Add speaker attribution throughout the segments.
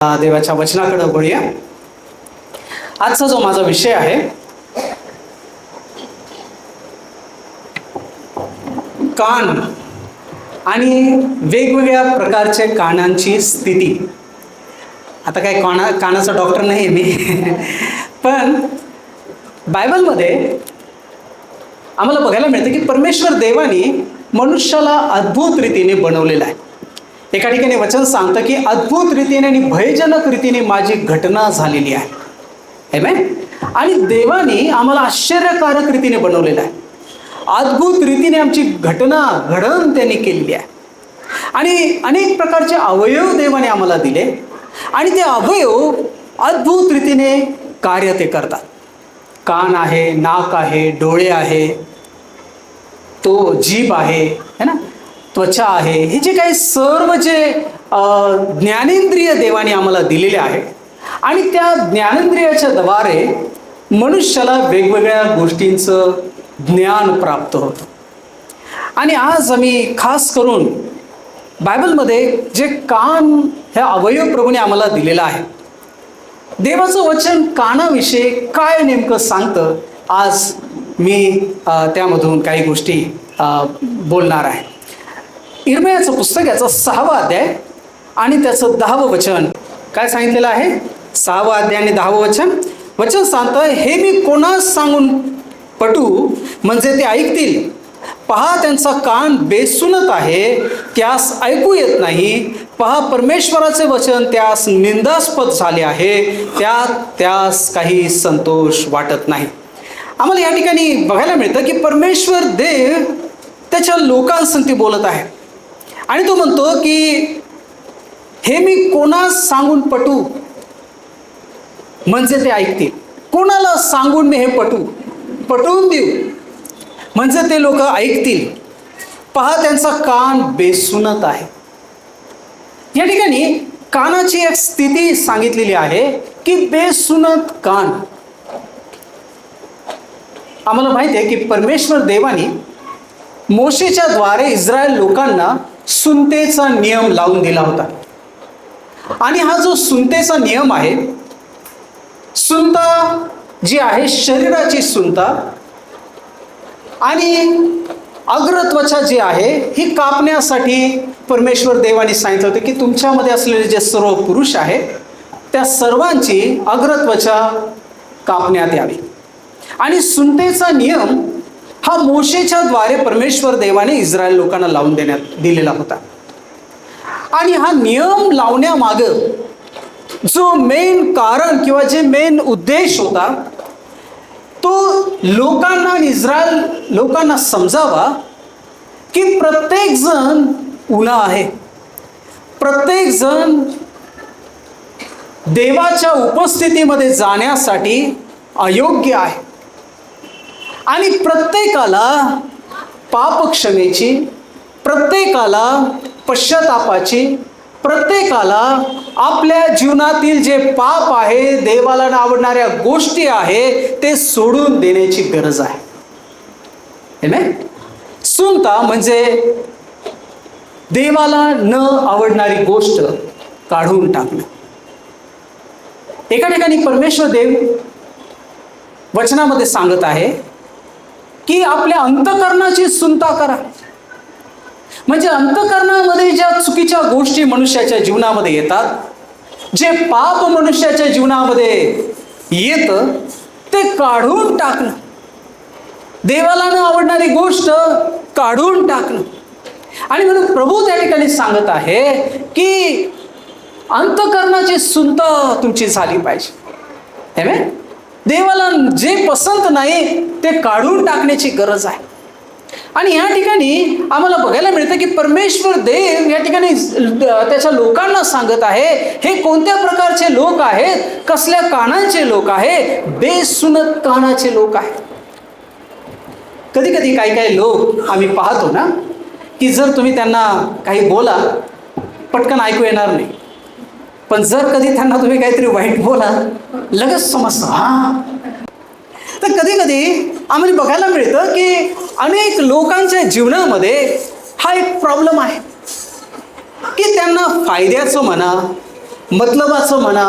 Speaker 1: देवाच्या वचनाकडे वळूया. आजचा जो माझा विषय आहे कान आणि वेगवेगळ्या प्रकारच्या कानांची स्थिती. आता काय कानाचा डॉक्टर नाही आहे मी पण बायबलमध्ये आम्हाला बघायला मिळतं की परमेश्वर देवाने मनुष्याला अद्भुत रीतीने बनवलेलं आहे. एका ठिकाणी वचन सांगतं की अद्भुत रीतीने आणि भयजनक रीतीने माझी घटना झालेली आहे. आमेन. आणि देवाने आम्हाला आश्चर्यकारक रीतीने बनवलेलं आहे. अद्भुत रीतीने आमची घटना घडण त्यांनी केलेली आहे. आणि अनेक प्रकारचे अवयव देवाने आम्हाला दिले आणि ते अवयव अद्भुत रीतीने कार्य ते करतात. कान आहे, नाक आहे, डोळे आहे, तो जीभ आहे, है ना, त्वचा आहे. हे जे काही सर्व जे ज्ञानेंद्रिय देवाने आम्हाला दिलेले आहे आणि त्या ज्ञानेंद्रियाच्या द्वारे मनुष्याला वेगवेगळ्या गोष्टींचं ज्ञान प्राप्त होतं. आणि आज आम्ही खास करून बायबलमध्ये जे कान ह्या अवयव प्रभूने आम्हाला दिलेला आहे, देवाचं वचन कानाविषयी काय नेमकं सांगतं, आज मी त्यामधून काही गोष्टी बोलणार आहे. इर्मियाचं पुस्तक याचा 6वा अध्याय आणि त्याचं 10वं वचन काय सांगितलेलं आहे. 6वा अध्याय आणि 10वं वचन सांगतं, हे मी कोणास सांगून पटू म्हणजे ते ऐकतील. पहा त्यांचा कान बेसुनत आहे, त्यास ऐकू येत नाही. पहा परमेश्वराचे वचन त्यास निंदास्पद झाले आहे, त्यास काही संतोष वाटत नाही. आम्हाला या ठिकाणी बघायला मिळतं की परमेश्वर देव त्याच्या लोकांसंगती बोलत आहे आणि तो म्हणतो की हे मी कोणास सांगून पटू म्हणजे ते ऐकतील. कोणाला सांगून मी हे पटवून देऊ म्हणजे ते लोक ऐकतील. पहा त्यांचा कान बेसुनत आहे. या ठिकाणी कानाची एक स्थिती सांगितलेली आहे की बेसुनत कान. आम्हाला माहिती आहे की परमेश्वर देवाने मोशेच्या द्वारे इस्रायल लोकांना सुनतेचा नियम लावून दिला होता. आणि हा जो सुनतेचा नियम आहे, सुनता जी आहे शरीराची सुनता आणि अग्रत्वचा जी आहे ही कापण्यासाठी परमेश्वर देवाने सांगितलं होतं की तुमच्यामध्ये असलेले जे सर्व पुरुष आहेत त्या सर्वांची अग्रत्वचा कापण्यात यावी. आणि सुनतेचा नियम हा मोशेच्या द्वारे परमेश्वर देवाने इस्रायल लोकांना लावून दिलेला होता. आणि हा नियम लावण्यामागं जो मेन कारण किंवा जे मेन उद्देश होता तो लोकांना आणि इस्रायल लोकांना समजावा की प्रत्येक जण उणा आहे, प्रत्येक जण देवाच्या उपस्थितीमध्ये जाण्यासाठी अयोग्य आहे आणि प्रत्येकाला पापक्षमेची, प्रत्येकाला पश्चातापाची, प्रत्येकाला आपल्या जीवनातील जे पाप आहे, देवाला न आवडणाऱ्या गोष्टी आहे ते सोडून देण्याची गरज आहे. आमेन. सुनता म्हणजे देवाला न आवडणारी गोष्ट काढून टाकणं. एका ठिकाणी परमेश्वर देव वचनामध्ये सांगत आहे की आपल्या अंतःकरणाची सुनता करा. म्हणजे अंतःकरणामध्ये ज्या चुकीच्या गोष्टी मनुष्याच्या जीवनामध्ये येतात, जे पाप मनुष्याच्या जीवनामध्ये येतं ते काढून टाकणं, देवाला न आवडणारी गोष्ट काढून टाकणं. आणि म्हणून प्रभू त्या ठिकाणी सांगत आहे की अंतःकरणाची सुनता तुमची झाली पाहिजे. आमेन. देवाला जे पसंत नाही ते काढून टाकण्याची गरज आहे. आणि या ठिकाणी आम्हाला बघायला मिळतं की परमेश्वर देव या ठिकाणी त्याच्या लोकांना सांगत आहे, हे कोणत्या प्रकारचे लोक आहेत, कसल्या कानाचे लोक आहे, बेसुनत कानाचे लोक आहेत. कधी कधी काही लोक आम्ही पाहतो ना की जर तुम्ही त्यांना काही बोला पटकन ऐकू येणार नाही, पण जर कधी त्यांना तुम्ही काहीतरी वाईट बोला लगेच समजतं. हां. तर कधी कधी आम्हाला बघायला मिळतं की अनेक लोकांच्या जीवनामध्ये हा एक प्रॉब्लेम आहे की त्यांना फायद्याचं म्हणा मतलबाचं म्हणा,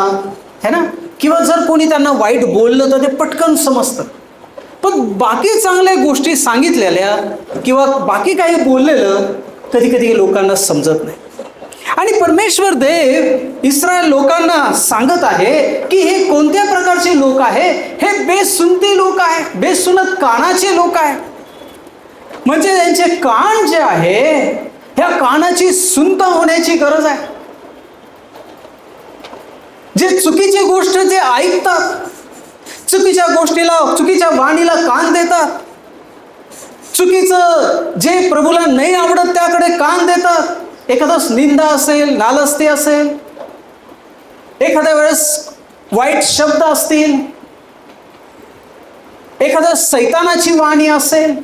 Speaker 1: है ना, किंवा जर कोणी त्यांना वाईट बोललं तर ते पटकन समजतं. पण बाकी चांगल्या गोष्टी सांगितलेल्या किंवा बाकी काही बोललेलं कधी कधी लोकांना समजत नाही. आणि परमेश्वर देव इस्रायल लोकांना सांगत आहे की हे कोणत्या प्रकारचे लोक आहे, हे बेसुनते लोक आहे, बेसुनत कानाचे लोक आहे. म्हणजे त्यांचे कान जे आहे, ह्या कानाची सुनता होण्याची गरज आहे. जे चुकीची गोष्ट जे ऐकतात, चुकीच्या गोष्टीला, चुकीच्या वाणीला कान देतात, चुकीचं जे प्रभूला नाही आवडत त्याकडे कान देतात. एखादा निंदा असेल, नालस्ती असेल, एखाद्या वेळेस वाईट शब्द असतील, एखादा सैतानाची वाणी असेल,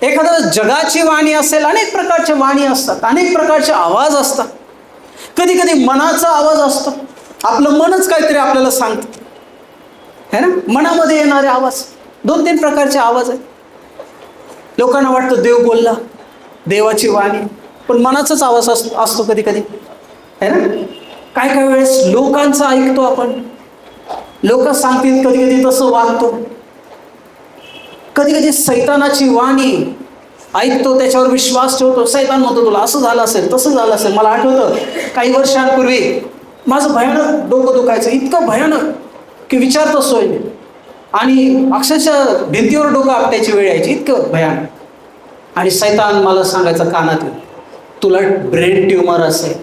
Speaker 1: एखादं जगाची वाणी असेल, अनेक प्रकारच्या वाणी असतात, अनेक प्रकारचे आवाज असतात. कधी कधी मनाचा आवाज असतो, आपलं मनच काहीतरी आपल्याला सांगतं, है ना. मनामध्ये येणारे आवाज, 2-3 प्रकारचे आवाज आहेत. लोकांना वाटतं देव बोलला, देवाची वाणी, पण मनाचाच आवाज असतो कधी कधी, है ना. काय काय वेळेस लोकांचं ऐकतो आपण, लोक सांगतील कधी कधी तसं वागतो. कधी कधी सैतानाची वाणी ऐकतो, त्याच्यावर विश्वास ठेवतो. सैतान म्हणतो तुला असं झालं असेल, तसं झालं असेल. मला आठवतं काही वर्षांपूर्वी माझं भयानक डोकं दुखायचं, इतकं भयानक की विचारतो सोय नाही. आणि अक्षरशः भिंतीवर डोकं आपटायची वेळ यायची, इतकं भयानक. आणि सैतान मला सांगायचं कानातून, तुला ब्रेन ट्युमर असेल.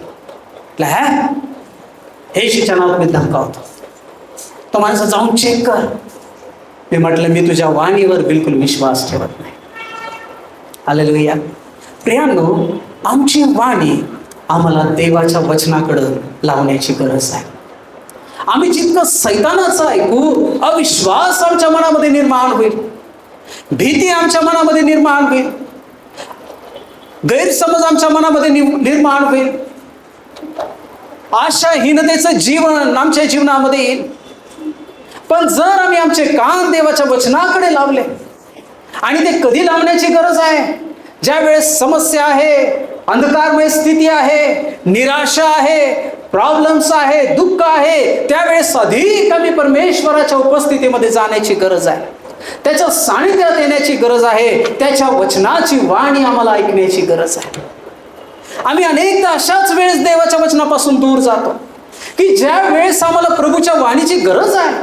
Speaker 1: हे शिक्षणात मी धमकावतो. तो माणसं जाऊन चेक कर. मी म्हटलं मी तुझ्या वाणीवर बिलकुल विश्वास ठेवत नाही. हालेलुया. प्रियांनो, आमची वाणी आम्हाला देवाच्या वचनाकडं लावण्याची गरज आहे. आम्ही जितकं सैतानाचं ऐकू, अविश्वास आमच्या मनामध्ये निर्माण होईल, भीती आमच्या मनामध्ये निर्माण होईल, गैरसमज आमच्या मनामध्ये निर्माण होईल, आशाहीनतेचं जीवन आमच्या जीवनामध्ये येईल. पण जर आम्ही आमचे कान देवाच्या वचनाकडे लावले, आणि ते कधी लावण्याची गरज आहे, ज्या वेळेस समस्या आहे, अंधकारमय स्थिती आहे, निराशा आहे, प्रॉब्लेम्स आहे, दुःख आहे, त्यावेळेस अधिक आम्ही परमेश्वराच्या उपस्थितीमध्ये जाण्याची गरज आहे, त्याच्या सानिध्यात येण्याची गरज आहे, त्याच्या वचनाची वाणी आम्हाला ऐकण्याची गरज आहे. आम्ही अनेकदा अशाच वेळेस देवाच्या वचनापासून दूर जातो की ज्या वेळेस आम्हाला प्रभूच्या वाणीची गरज आहे,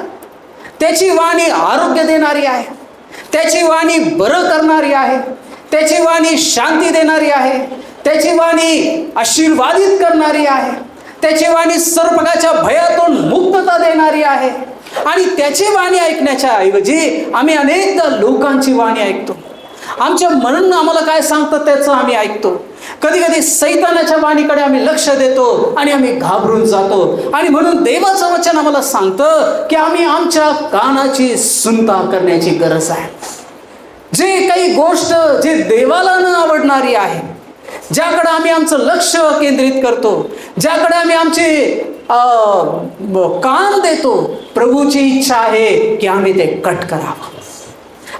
Speaker 1: त्याची वाणी आरोग्य देणारी आहे, त्याची वाणी बरं करणारी आहे, त्याची वाणी शांती देणारी आहे, त्याची वाणी आशीर्वादित करणारी आहे, त्याची वाणी सर्पगाच्या भयातून मुक्तता देणारी आहे. आणि त्याची वाणी ऐकण्याच्या ऐवजी आम्ही अनेकदा लोकांची वाणी ऐकतो. आमच्या मननं आम्हाला काय सांगतं त्याचं आम्ही ऐकतो. कधी कधी सैतानाच्या वाणीकडे आम्ही लक्ष देतो आणि आम्ही घाबरून जातो. आणि म्हणून देवाचं वचन आम्हाला सांगतं की आम्ही आमच्या कानाची सुनता करण्याची गरज आहे. जे काही गोष्ट जे देवाला न आवडणारी आहे, ज्याकडे आम्ही आमचं लक्ष केंद्रित करतो, ज्याकडे आम्ही आमचे कान देतो, प्रभूची इच्छा आहे की आम्ही ते कट करावं.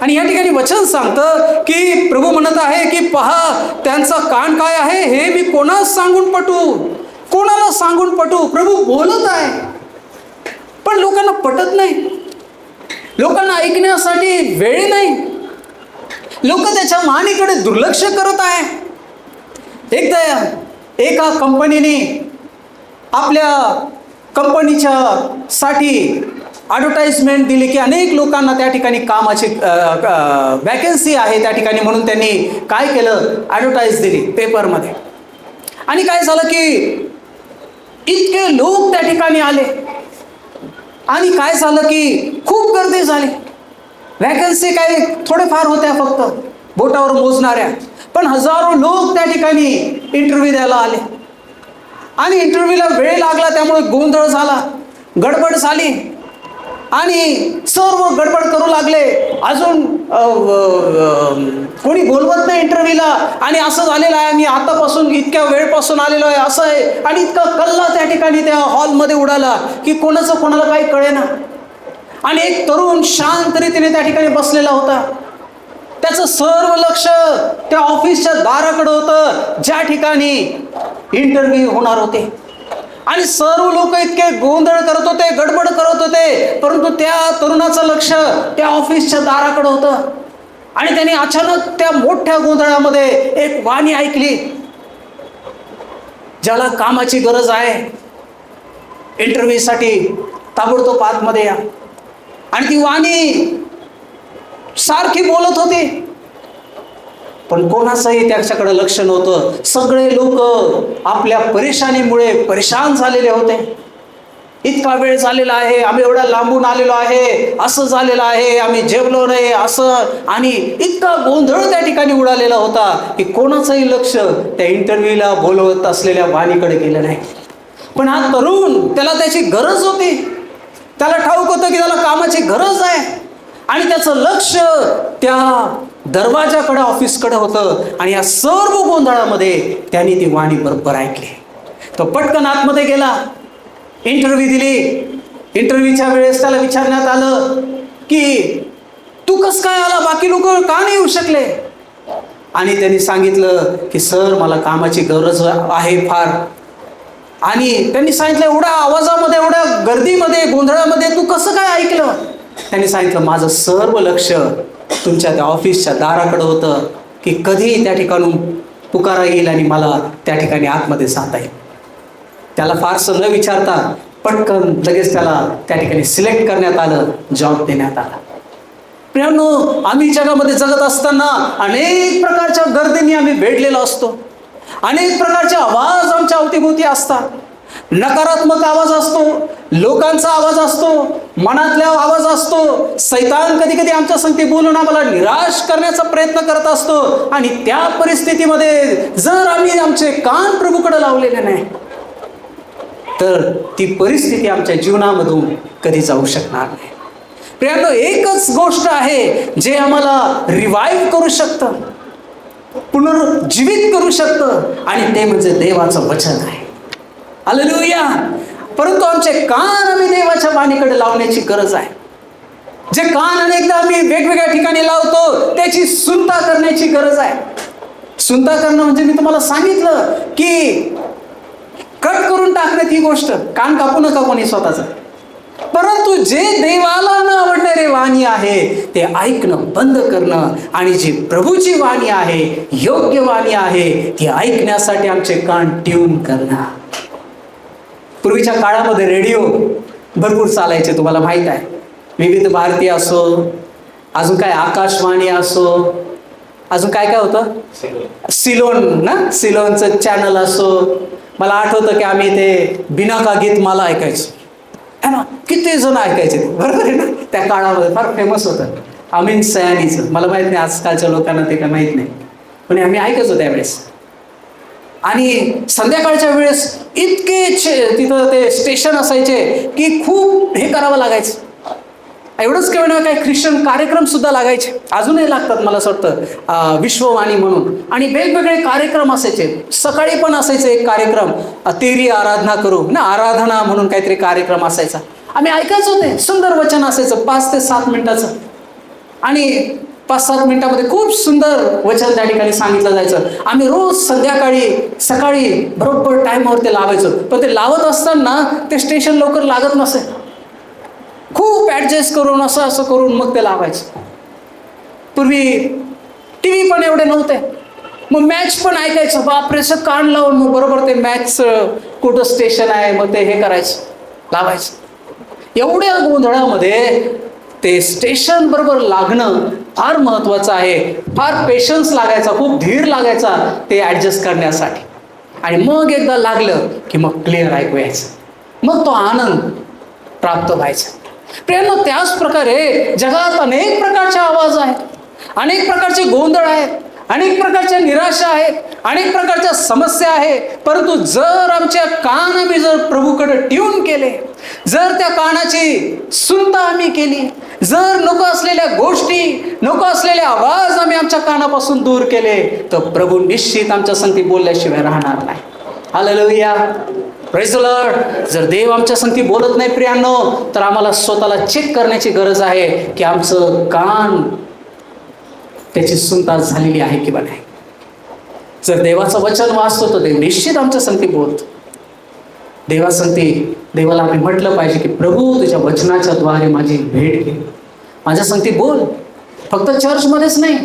Speaker 1: आणि या ठिकाणी वचन सांगतं की प्रभू म्हणत आहे की पहा, त्यांचा कान काय आहे हे मी कोणाला सांगून पटू. प्रभू बोलत आहे, पण लोकांना पटत नाही, लोकांना ऐकण्यासाठी वेळ नाही, लोक त्याच्या वाणीकडे दुर्लक्ष करत आहे. एकदा एका कंपनीने आपल्या कंपनीच्या साठी ॲडव्हर्टाइजमेंट दिली की अनेक लोकांना त्या ठिकाणी कामाची वॅकन्सी आहे त्या ठिकाणी, म्हणून त्यांनी काय केलं, ॲडव्हर्टाइज दिली पेपरमध्ये. आणि काय झालं की इतके लोक त्या ठिकाणी आले आणि काय झालं की खूप गर्दी झाली. वॅकन्सी काही थोडेफार होत्या, फक्त बोटावर मोजणाऱ्या, पण हजारो लोक त्या ठिकाणी इंटरव्ह्यू द्यायला आले. आणि इंटरव्ह्यूला वेळ लागला, त्यामुळे गोंधळ झाला, गडबड झाली आणि सर्व गडबड करू लागले. अजून कोणी बोलवत नाही इंटरव्ह्यूला. आणि असं झालेलं आहे, मी आतापासून इतक्या वेळपासून आलेलो आहे असं आहे. आणि इतका कल्ला त्या ठिकाणी त्या हॉलमध्ये उडाला की कोणाचं कोणाला काही कळेना. आणि एक तरुण शांत रीतीने त्या ठिकाणी बसलेला होता. त्याचं सर्व लक्ष त्या ऑफिसच्या दाराकडे होतं ज्या ठिकाणी इंटरव्ह्यू होणार होते. आणि सर्व लोक इतके गोंधळ करत होते, गडबड करत होते, परंतु त्या तरुणाचं लक्ष त्या ऑफिसच्या दाराकडे होतं. आणि त्यांनी अचानक त्या मोठ्या गोंधळामध्ये एक वाणी ऐकली, ज्याला कामाची गरज आहे, इंटरव्ह्यूसाठी ताबडतोब आतमध्ये या. आणि ती वाणी सारखी बोलत होती, पण कोणाचंही त्याच्याकडे लक्ष नव्हतं. सगळे लोक आपल्या परेशानीमुळे परेशान झालेले होते. इतका वेळ झालेला आहे, आम्ही एवढ्या लांबून आलेलो आहे, असं झालेलं आहे, आम्ही जेवलो नाही असं, आणि इतका गोंधळ त्या ठिकाणी उडालेला होता की कोणाचंही लक्ष त्या इंटरव्ह्यूला बोलवत असलेल्या वाणीकडे गेलं नाही. पण हा तरुण, त्याला त्याची गरज होती, त्याला ठाऊक होतं की त्याला कामाची गरज आहे, आणि त्याचं लक्ष त्या दरवाजाकडे, ऑफिसकडे होतं. आणि या सर्व गोंधळामध्ये त्यांनी ती वाणी बरोबर ऐकली. तो पटकन आतमध्ये गेला, इंटरव्ह्यू दिली. इंटरव्ह्यूच्या वेळेस त्याला विचारण्यात आलं की तू कसं काय आला, बाकी लोक का नाही येऊ शकले? आणि त्यांनी सांगितलं की सर, मला कामाची गरज आहे फार. आणि त्यांनी सांगितलं, एवढ्या आवाजामध्ये, एवढ्या गर्दीमध्ये, गोंधळामध्ये तू कसं काय ऐकलं? त्यांनी सांगितलं, माझं सर्व लक्ष तुमच्या त्या ऑफिसच्या दाराकडे होतं की कधी त्या ठिकाणून पुकारा येईल आणि मला त्या ठिकाणी आतमध्ये जाता येईल. त्याला फारसं न विचारता पटकन लगेच त्याला त्या ठिकाणी सिलेक्ट करण्यात आलं, जॉब देण्यात आला. प्रियांनो, आम्ही जगामध्ये जगत असताना अनेक प्रकारच्या गर्दीने आम्ही वेढलेलो असतो. अनेक प्रकारचे आवाज आमच्या अवतीभोवती असतात. नकारात्मक आवाज असतो, लोकांचा आवाज असतो, मनातला आवाज असतो. सैतान कधी कधी आमच्या संगती बोलून आम्हाला निराश करण्याचा प्रयत्न करत असतो. आणि त्या परिस्थितीमध्ये जर आम्ही आमचे कान प्रभूकडे लावलेले नाही तर ती परिस्थिती आमच्या जीवनामधून कधी जाऊ शकणार नाही. प्रियांनो, एकच गोष्ट आहे जे आम्हाला रिवाईव्ह करू शकतं, पुनर्जीवित करू शकतं, आणि ते म्हणजे देवाचं वचन आहे. हालेलुया. परंतु आमचे कान आम्ही देवाच्या वाणीकडे लावण्याची गरज आहे. जे कान अनेकदा आम्ही वेगवेगळ्या ठिकाणी लावतो त्याची सुनता करण्याची गरज आहे. सुनता करणं म्हणजे मी तुम्हाला सांगितलं की कट करून टाकण्यात ही गोष्ट, कान कापू नका कोणी स्वतःच. परंतु जे देवाला न आवडणारे वाणी आहे ते ऐकणं बंद करणं, आणि जी प्रभूची वाणी आहे, योग्य वाणी आहे, ती ऐकण्यासाठी आमचे कान ट्यून करणं. पूर्वीच्या काळामध्ये रेडिओ भरपूर चालायचे, तुम्हाला माहीत आहे. विविध भारती असो, अजून काय आकाशवाणी असो, अजून काय काय होतं, सिलोन ना, सिलोनचं चॅनल असो. मला आठवतं की आम्ही ते बिनाका गीत मला ऐकायचो है ना, किती जण ऐकायचे, बरोबर आहे ना. त्या काळामध्ये फार फेमस होतं अमीन सयानीचं. मला माहीत नाही आजकालच्या लोकांना ते काय माहीत नाही, पण आम्ही ऐकायचो त्यावेळेस. आणि संध्याकाळच्या वेळेस इतके तिथं ते स्टेशन असायचे की खूप हे करावं लागायचं. एवढंच केवळ नाही, काही ख्रिश्चन कार्यक्रम सुद्धा लागायचे, अजूनही लागतात मला असं वाटतं, विश्ववाणी म्हणून. आणि वेगवेगळे कार्यक्रम असायचे. सकाळी पण असायचे एक कार्यक्रम, तेरी आराधना करू ना, आराधना म्हणून काहीतरी कार्यक्रम असायचा. आम्ही ऐकायचो, ते सुंदर वचन असायचं, 5 ते 7 मिनिटाचं. आणि 5-7 मिनिटामध्ये खूप सुंदर वचन त्या ठिकाणी सांगितलं जायचं. आम्ही रोज संध्याकाळी सकाळी बरोबर टाईमावर ते लावायचो. पण ते लावत असताना ते स्टेशन लवकर लागत नसे, खूप ॲडजस्ट करून असं करून मग ते लावायचं. पूर्वी टी व्ही पण एवढे नव्हते, मग मॅच पण ऐकायचं. बापरे, असं कान लावून मग बरोबर ते मॅच कुठं स्टेशन आहे मग ते हे करायचं, लावायचं. एवढ्या गोंधळामध्ये ते स्टेशन बरोबर लागणं फार महत्त्वाचं आहे. फार पेशन्स लागायचा, खूप धीर लागायचा ते ॲडजस्ट करण्यासाठी. आणि मग एकदा लागलं की मग क्लिअर ऐकू यायचं, मग तो आनंद प्राप्त व्हायचा. प्रियांनो, त्याच प्रकारे जगात अनेक प्रकारचे आवाज आहेत, अनेक प्रकारचे गोंधळ आहेत, अनेक प्रकारच्या निराशा आहेत, अनेक प्रकारच्या समस्या आहेत. परंतु जर आमच्या कान आम्ही जर प्रभूकडे ट्यून केले, जर त्या कानाची सुनता आम्ही केली, जर नको असलेल्या गोष्टी, नको असलेले आवाज आम्ही आमच्या कानापासून दूर केले, तर प्रभू निश्चित आमच्या संगती बोलल्याशिवाय राहणार नाही. Hallelujah, praise the Lord. जर देव आमच्या संगती बोलत नाही प्रियांनो, तर आम्हाला स्वतःला चेक करण्याची गरज आहे की आमचं कान त्याची सुनता झालेली आहे किंवा नाही. जर देवाचं वचन वाचतो तर देव निश्चित आमच्या संगती बोलतो. देवा सांगते, देवाला आम्ही म्हटलं पाहिजे की प्रभू तुझ्या वचनाच्या द्वारे माझी भेट घे. माझ्या सांगते बोल. फक्त चर्चमध्येच नाही,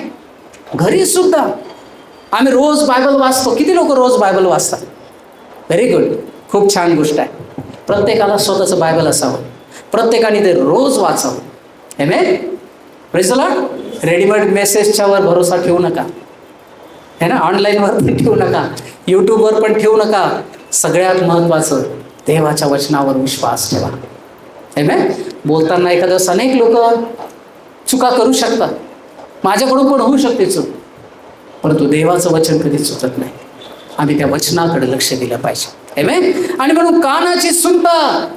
Speaker 1: घरी सुद्धा. आम्ही रोज बायबल वाचतो. किती लोक रोज बायबल वाचतात? व्हेरी गुड, खूप छान गोष्ट आहे. प्रत्येकाला स्वतःचं बायबल असावं, प्रत्येकाने ते रोज वाचावं. Amen. Praise the Lord. Readymade मेसेजच्यावर भरोसा ठेवू नका, है ना. ऑनलाईनवर पण ठेवू नका, यूट्यूबवर पण ठेवू नका. सगळ्यात महत्त्वाचं देवाच्या वचनावर विश्वास ठेवा. आमेन. बोलताना एखाद्या अनेक लोक चुका करू शकतात, माझ्याकडून पण होऊ शकते चूक, परंतु देवाचं वचन कधी चुकत नाही. आम्ही त्या वचनाकडे लक्ष दिलं पाहिजे. आमेन. आणि म्हणून कानाची सुनता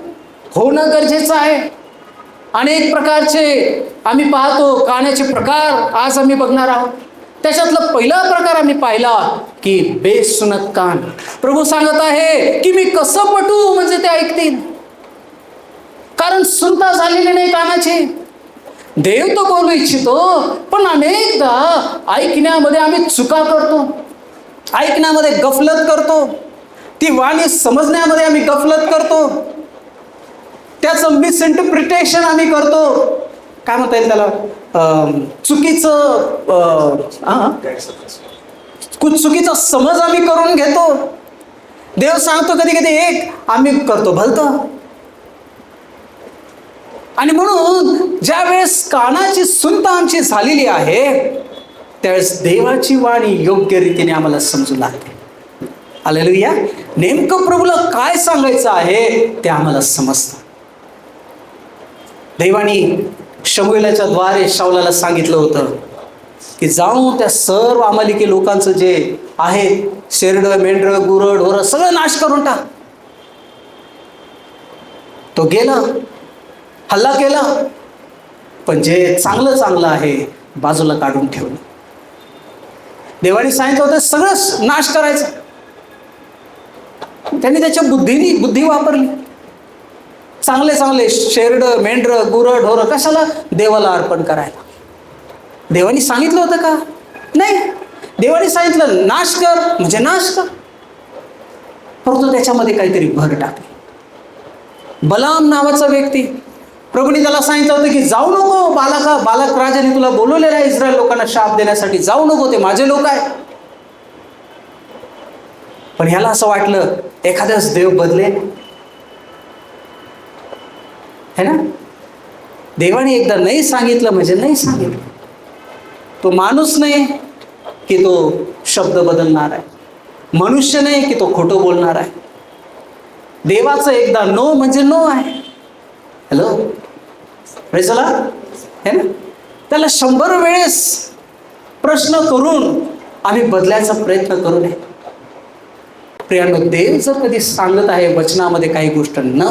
Speaker 1: होणं गरजेचं आहे. अनेक प्रकारचे आम्ही पाहतो कानाचे प्रकार आज आम्ही बघणार आहोत. त्याच्यातला पहिला प्रकार आम्ही पाहिला की बेसुनत कान. प्रभू सांगत आहे की मी कसं पटू म्हणजे ते ऐकतील, कारण सुनता झालेली नाही कानाची. देव तो बोलू इच्छितो, पण अनेकदा ऐकण्यामध्ये आम्ही चुका करतो, ऐकण्यामध्ये गफलत करतो, ती वाणी समजण्यामध्ये आम्ही गफलत करतो, त्याचं मिसइंटरप्रिटेशन आम्ही करतो. काय म्हणता येईल त्याला, चुकीचा समज आम्ही करून घेतो. देव सांगतो कधी कधी एक, आम्ही करतो भलतं. आणि म्हणून ज्या वेळेस कानाची सुनता आमची झालेली आहे, त्यावेळेस देवाची वाणी योग्य रीतीने आम्हाला समजू लागते. हालेलुया. नेमकं प्रभूला काय सांगायचं आहे ते आम्हाला समजतं. देवानी शमूएलाच्या द्वारे शाऊलाला सांगितलं होतं की जाऊन त्या सर्व अमालेकी लोकांचं जे आहे, शेरडं, मेंढरं, गुरं, ढोरं सगळं नाश करून टाक. तो गेला, हल्ला केला, पण जे चांगलं चांगलं आहे बाजूला काढून ठेवलं. देवाने सांगितलं होतं सगळं नाश करायचं, त्यांनी त्याच्या बुद्धी वापरली. चांगले चांगले शेरडं, मेंढरं, गुरं, ढोरं कशाला? देवाला अर्पण करायला. देवाने सांगितलं होतं का? नाही. देवाने सांगितलं नाश कर म्हणजे नाश कर, परंतु त्याच्यामध्ये काहीतरी भर टाकली. बलाम नावाचा व्यक्ती, प्रभूने त्याला सांगितलं होतं की जाऊ नको, बालक राजाने तुला बोलवलेलं आहे इस्रायल लोकांना शाप देण्यासाठी, जाऊ नको, ते माझे लोक आहे. पण ह्याला असं वाटलं एखाद्याच देव बदले, है ना. देवाने एकदा नाही सांगितलं म्हणजे नाही सांगितलं. तो माणूस नाही की तो शब्द बदलणार आहे, मनुष्य नाही की तो खोटं बोलणार आहे. देवाचं एकदा नो म्हणजे नो आहे. हॅलो, प्रेज द लॉर्ड, है ना. त्याला 100 वेळेस प्रश्न करून आम्ही बदलायचा प्रयत्न करू नये. प्रियांनो, देव जर कधी सांगत आहे वचनामध्ये काही गोष्ट न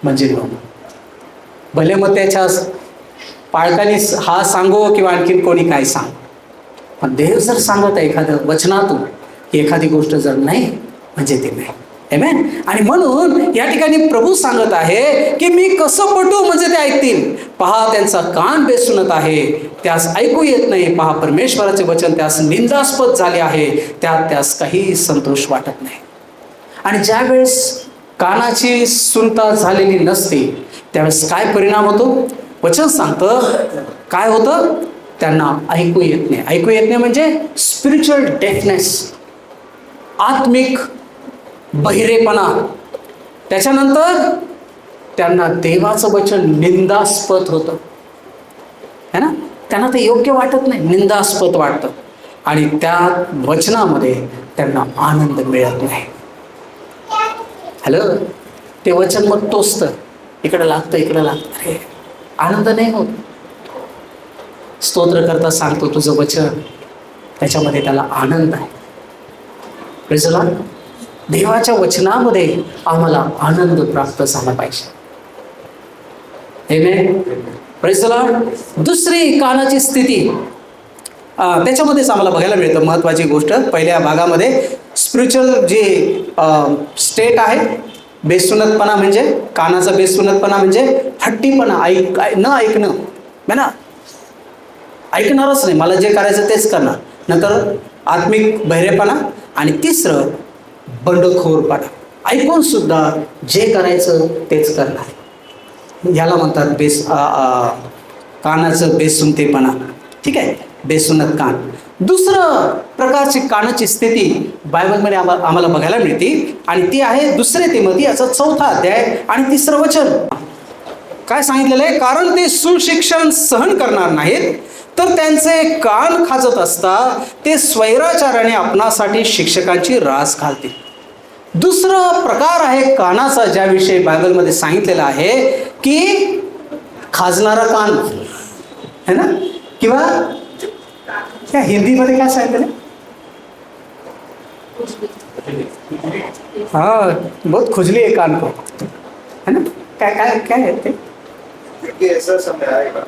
Speaker 1: म्हणजे नो, भले मग त्याच्या पाळकाने हा सांगो किंवा आणखीन कोणी काय सांग, पण देव जर सांगत आहे एखाद्या वचनातून की एखादी गोष्ट जर नाही म्हणजे ते नाही. आमेन. आणि म्हणून या ठिकाणी प्रभू सांगत आहे की मी कसं पटू म्हणजे ते ऐकतील. पहा त्यांचा कान बेसुनत आहे, त्यास ऐकू येत नाही. पहा परमेश्वराचे वचन त्यास निंदास्पद झाले आहे, त्यास काही संतोष वाटत नाही. आणि ज्या वेळेस कानाची सुनता झालेली नसते त्यावेळेस काय परिणाम होतो? वचन सांगतं काय होतं? त्यांना ऐकू येत नाही. ऐकू येत नाही म्हणजे स्पिरिच्युअल डेफनेस, आत्मिक बहिरेपणा. त्याच्यानंतर त्यांना देवाचं वचन निंदास्पद होतं, है ना. त्यांना ते योग्य वाटत नाही, निंदास्पद वाटतं. आणि त्या वचनामध्ये त्यांना आनंद मिळत नाही. हॅलो, ते वचन मग टोचतं, इकडं लागतं इकडं लागतं, अरे आनंद नाही होत. स्तोत्रकर्ता सांगतो तुझं वचन, त्याच्यामध्ये त्याला आनंद आहे. Praise the Lord. देवाच्या वचनामध्ये आम्हाला आनंद प्राप्त झाला पाहिजे. आमेन. Praise the Lord. दुसरी कानाची स्थिती त्याच्यामध्येच आम्हाला बघायला मिळतं महत्त्वाची गोष्ट. पहिल्या भागामध्ये स्पिरिच्युअल जी स्टेट आहे, बेसुनतपणा म्हणजे कानाचा बेसुनतपणा म्हणजे हट्टीपणा, न ऐकणं, है ना. ऐकणारच नाही, मला जे करायचं तेच करणार. नंतर आत्मिक बहिरेपणा आणि तिसरं बंडखोरपणा. ऐकून सुद्धा जे करायचं तेच करणार. ह्याला म्हणतात कानाचं बेसुनतेपणा. ठीक आहे, बेसुनत कान. दुसरं प्रकारची कानाची स्थिती बायबलमध्ये आम्हाला बघायला मिळते आणि ती आहे 2 तिमोथी याचा 4था अध्याय आणि 3रं वचन. काय सांगितलेलं आहे? कारण ते सुशिक्षण सहन करणार नाहीत, तर त्यांचे कान खाजत असता ते स्वैराचाराने आपणासाठी शिक्षकांची रास घालतील. दुसरा प्रकार आहे कानाचा, ज्याविषयी बायबलमध्ये सांगितलेला आहे की खाजणारा कान है ना, किंवा क्या हिंदीमध्ये काय सांगितलं? हाँ, बहुत खुजली है कान को, है ना. काय काय काय आहे ते?
Speaker 2: कि ऐसा समय आएगा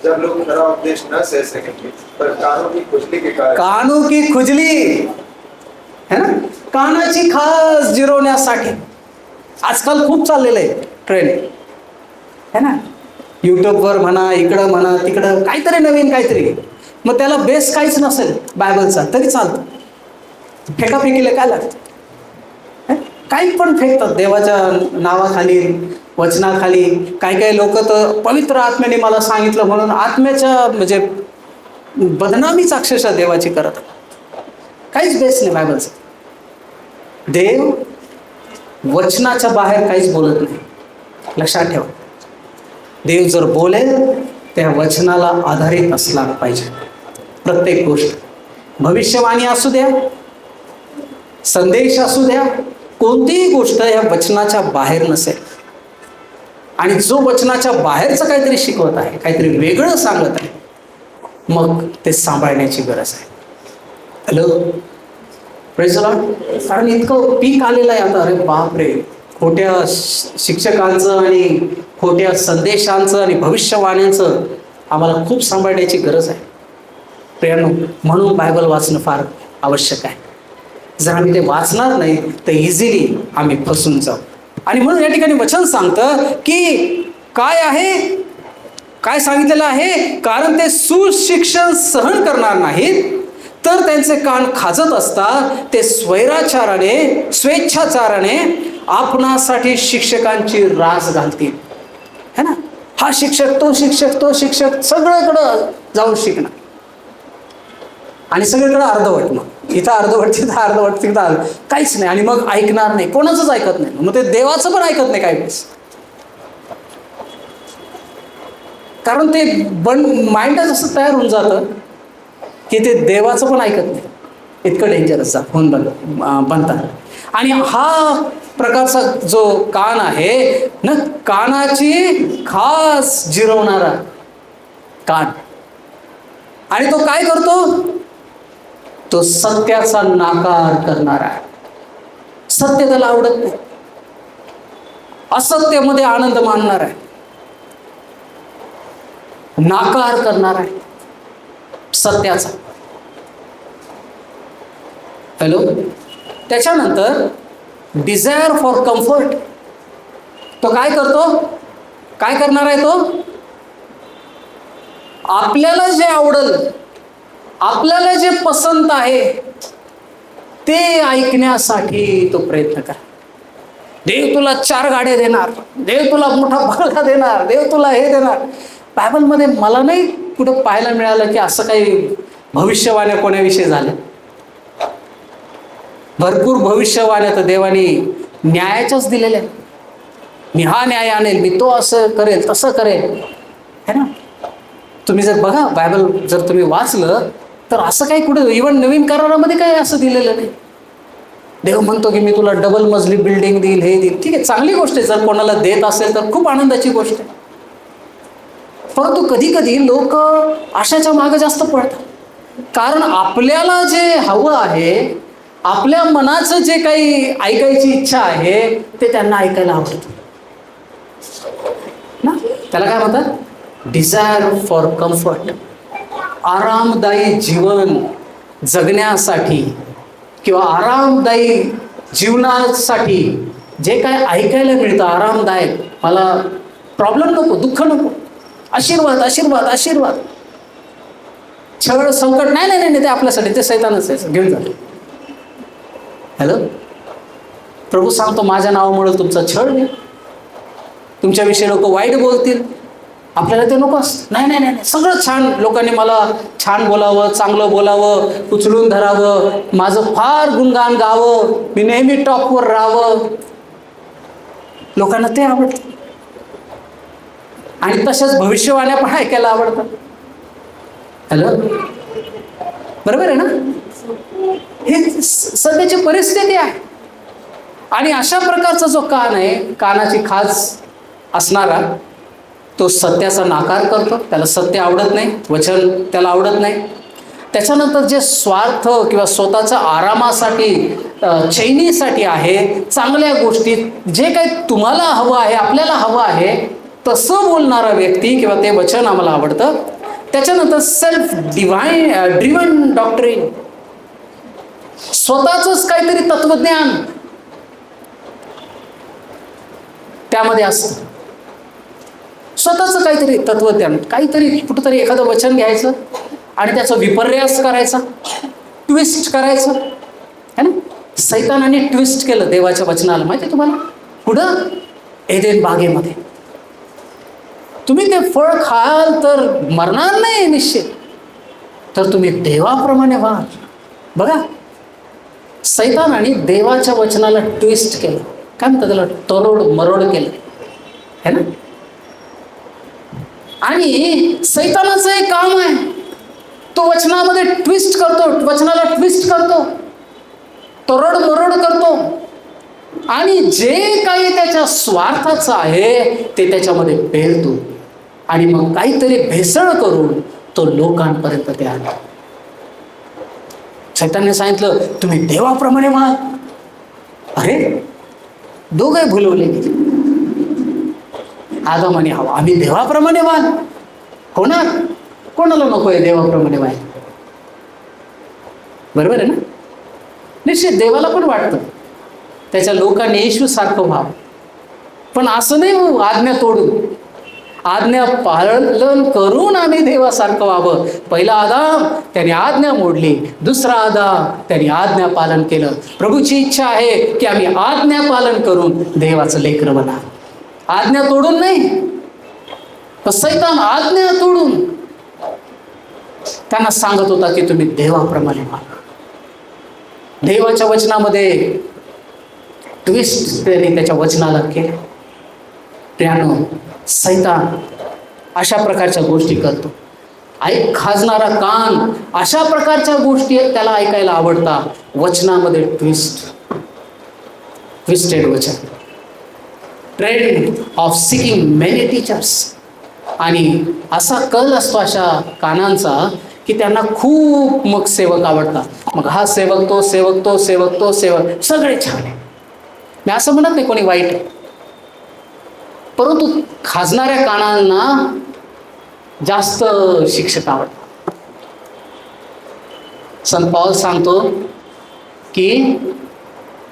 Speaker 2: जब लोग खरा उपदेश न सह सकेंगे, पर कानों की खुजली के कारण.
Speaker 1: कानों की खुजली है ना, कानाची खास जिरवण्यासाठी आजकाल खूप चाललेलं आहे ट्रेंड, है ना. यूट्यूबवर म्हणा, इकडं म्हणा, तिकडं काहीतरी नवीन काहीतरी. मग त्याला बेस काहीच नसेल बायबलचा तरी चालतं. फेकाफेकीला काय लागतं? काही पण फेकतात देवाच्या नावाखाली, वचनाखाली. काही लोक तर पवित्र आत्म्याने मला सांगितलं म्हणून आत्म्याच्या म्हणजे बदनामीच अक्षरशः देवाची करत. काहीच बेस नाही बायबलचा. देव वचनाच्या बाहेर काहीच बोलत नाही, लक्षात ठेवा. देव जर बोलेल त्या वचनाला आधारित असला पाहिजे प्रत्येक गोष्ट. भविष्यवाणी असू द्या, संदेश असू द्या, कोणतीही गोष्ट या वचनाच्या बाहेर नसेल. आणि जो वचनाच्या बाहेरचं काहीतरी शिकवत आहे, काहीतरी वेगळं सांगत आहे, मग ते सांभाळण्याची गरज आहे. Hello, praise the Lord. कारण इतकं पीक आलेलं आहे आता, अरे बापरे, खोट्या शिक्षकांचं आणि खोट्या संदेशांचं आणि भविष्यवाण्यांचं आम्हाला खूप सांभाळण्याची गरज आहे प्रियांनो. म्हणून बायबल वाचणं फार आवश्यक आहे. जर आम्ही ते वाचणार नाही तर इझिली आम्ही फसून जाऊ. आणि म्हणून या ठिकाणी वचन सांगतं की काय आहे, काय सांगितलेलं आहे? कारण ते सुशिक्षण सहन करणार नाहीत, तर त्यांचे कान खाजत असता ते स्वेच्छाचाराने आपणासाठी शिक्षकांची रास घालतील. है ना, हा शिक्षक, तो शिक्षक, तो शिक्षक, सगळीकडं जाऊन शिकणार आणि सगळीकडे अर्धवट. मग इथं अर्धवट, तिथं अर्धवट, तिथं काहीच नाही. आणि मग ऐकणार नाही, कोणाचंच ऐकत नाही. मग ते देवाचं पण ऐकत नाही काही वेळेस. कारण ते माइंडच असं तयार होऊन जातं की ते देवाचं पण ऐकत नाही. इतकं डेंजरस होऊन बनतात. आणि हा प्रकारचा जो कान आहे ना, कानाची खास जिरवणारा कान. आणि तो काय करतो? तो सत्याचा नाकार करणारा आहे. सत्य त्याला आवडत नाही, असत्यामध्ये आनंद मानणार आहे, नाकार करणार आहे सत्याचा. हॅलो. त्याच्यानंतर डिझायर फॉर कम्फर्ट. तो काय करतो? काय करणार आहे तो? आपल्याला जे आवडल, आपल्याला जे पसंत आहे ते ऐकण्यासाठी तो प्रयत्न करा. देव तुला 4 गाड्या देणार, देव तुला मोठा बंगला देणार, देव तुला हे देणार. बायबलमध्ये मला नाही कुठं पाहायला मिळालं की असं काही भविष्यवाण्या कोणाविषयी झाल्या. भरपूर भविष्यवाण्या तर देवाने न्यायाच्याच दिलेल्या. मी हा न्याय आणेल, मी तो असं करेल, तसं करेल, है ना. तुम्ही जर बघा बायबल जर तुम्ही वाचलं तर असं काही कुठे इव्हन नवीन करारामध्ये काही असं दिलेलं नाही. देव म्हणतो की मी तुला डबल मजली बिल्डिंग देईल, हे देईल. ठीक आहे, चांगली गोष्ट आहे. जर कोणाला देत असेल तर खूप आनंदाची गोष्ट आहे. परंतु कधी कधी लोक आशाच्या मागे जास्त पडतात. कारण आपल्याला जे हवं आहे, आपल्या मनाचं जे काही ऐकायची इच्छा आहे ते त्यांना ऐकायला आवडतं ना. त्याला काय म्हणतात? Desire for comfort. आरामदायी जीवन जगण्यासाठी किंवा आरामदायी जीवनासाठी जे काय ऐकायला मिळतं आरामदायक, मला प्रॉब्लेम नको, दुःख नको, आशीर्वाद आशीर्वाद आशीर्वाद, छळ संकट नाही नाही नाही, ते आपल्यासाठी, ते सैतानच आहे, घेऊन जातो. हॅलो. प्रभू सांगतो माझ्या नावामुळे तुमचा छळ होईल, तुमच्याविषयी लोक वाईट बोलतील. आपल्याला ते नको असतं. नाही नाही नाही, सगळं छान, लोकांनी मला छान बोलावं, चांगलं बोलावं, उचलून धरावं, माझं फार गुणगान गावं, मी नेहमी टॉपवर राहावं, लोकांना ते आवडतं. आणि तशाच भविष्यवाण्या पण ऐकायला आवडतात. हॅलो, बरोबर आहे ना? हे सध्याची परिस्थिती आहे. आणि अशा प्रकारचा जो कान आहे, कानाची खाज असणारा, तो सत्याचा नाकार करतो. त्याला सत्य आवडत नाही, वचन त्याला आवडत नाही. त्याच्यानंतर जे स्वार्थ किंवा स्वतःच्या आरामासाठी, चैनीसाठी आहे, चांगल्या गोष्टी, जे काही तुम्हाला हवं आहे, आपल्याला हवं आहे तसं बोलणारा व्यक्ती किंवा ते वचन आम्हाला आवडतं. त्याच्यानंतर सेल्फ ड्रिव्हन डॉक्ट्रिन, स्वतःच काहीतरी तत्वज्ञान त्यामध्ये असतं. स्वतःच काहीतरी तत्वज्ञान, काहीतरी कुठंतरी एखादं वचन घ्यायचं आणि त्याचा विपर्यास करायचा, ट्विस्ट करायचं, है ना? सैतानाने ट्विस्ट केलं देवाच्या वचनाला, माहिती आहे तुम्हाला? पुढं एदेन बागेमध्ये तुम्ही ते फळ खाल तर मरणार नाही निश्चित, तर तुम्ही देवाप्रमाणे व्हाल. बघा, सैतानाने देवाच्या वचनाला ट्विस्ट केलं, काय म्हणतात त्याला, तरोड मरोड केलं, है ना? आणि सैतानाचं एक काम आहे, तो वचनामध्ये ट्विस्ट करतो, वचनाला ट्विस्ट करतो, तरोड मरोड करतो, आणि जे काही त्याच्या स्वार्थाचं आहे ते त्याच्यामध्ये पेरतो, आणि मग काहीतरी भेसळ करून तो लोकांपर्यंत ते आणतो. सैतानने सांगितलं तुम्ही देवाप्रमाणे व्हा. अरे, दोघे भुलवले गेले. आदम आणि हवा, आम्ही देवाप्रमाणे व्हाल, होणार? कोणाला नको आहे देवाप्रमाणे व्हायला? बरोबर आहे ना? निश्चित देवाला पण वाटतं त्याच्या लोकांनी येशू सारखं व्हावं, पण असं नाही हो, आज्ञा तोडून, आज्ञा पालन करून आम्ही देवासारखं व्हावं. पहिला आदाम त्याने आज्ञा मोडली, दुसरा आदाम त्याने आज्ञा पालन केलं. प्रभूची इच्छा आहे की आम्ही आज्ञा पालन करून देवाचं लेकरं बना, आज्ञा तोडून नाही. तर सैतान आज्ञा तोडून त्यांना सांगत होता की तुम्ही देवाप्रमाणे व्हा. देवाच्या वचनामध्ये ट्विस्ट त्याने त्याच्या वचनाला केले. प्रियानो, सैतान अशा प्रकारच्या गोष्टी करतो. ऐक खाजणारा कान अशा प्रकारच्या गोष्टी त्याला ऐकायला आवडतात. वचनामध्ये ट्विस्टेड वचन, trend of seeking many teachers. आणि असा कल असतो अशा कानांचा की त्यांना खूप मग सेवक आवडतात. मग हा सेवक, तो सेवक, तो सेवक, तो सेवक, सगळे छान आहे. मी असं म्हणत नाही कोणी वाईट आहे, परंतु खाजणाऱ्या कानांना जास्त शिक्षक आवडतात. संत पौल सांगतो की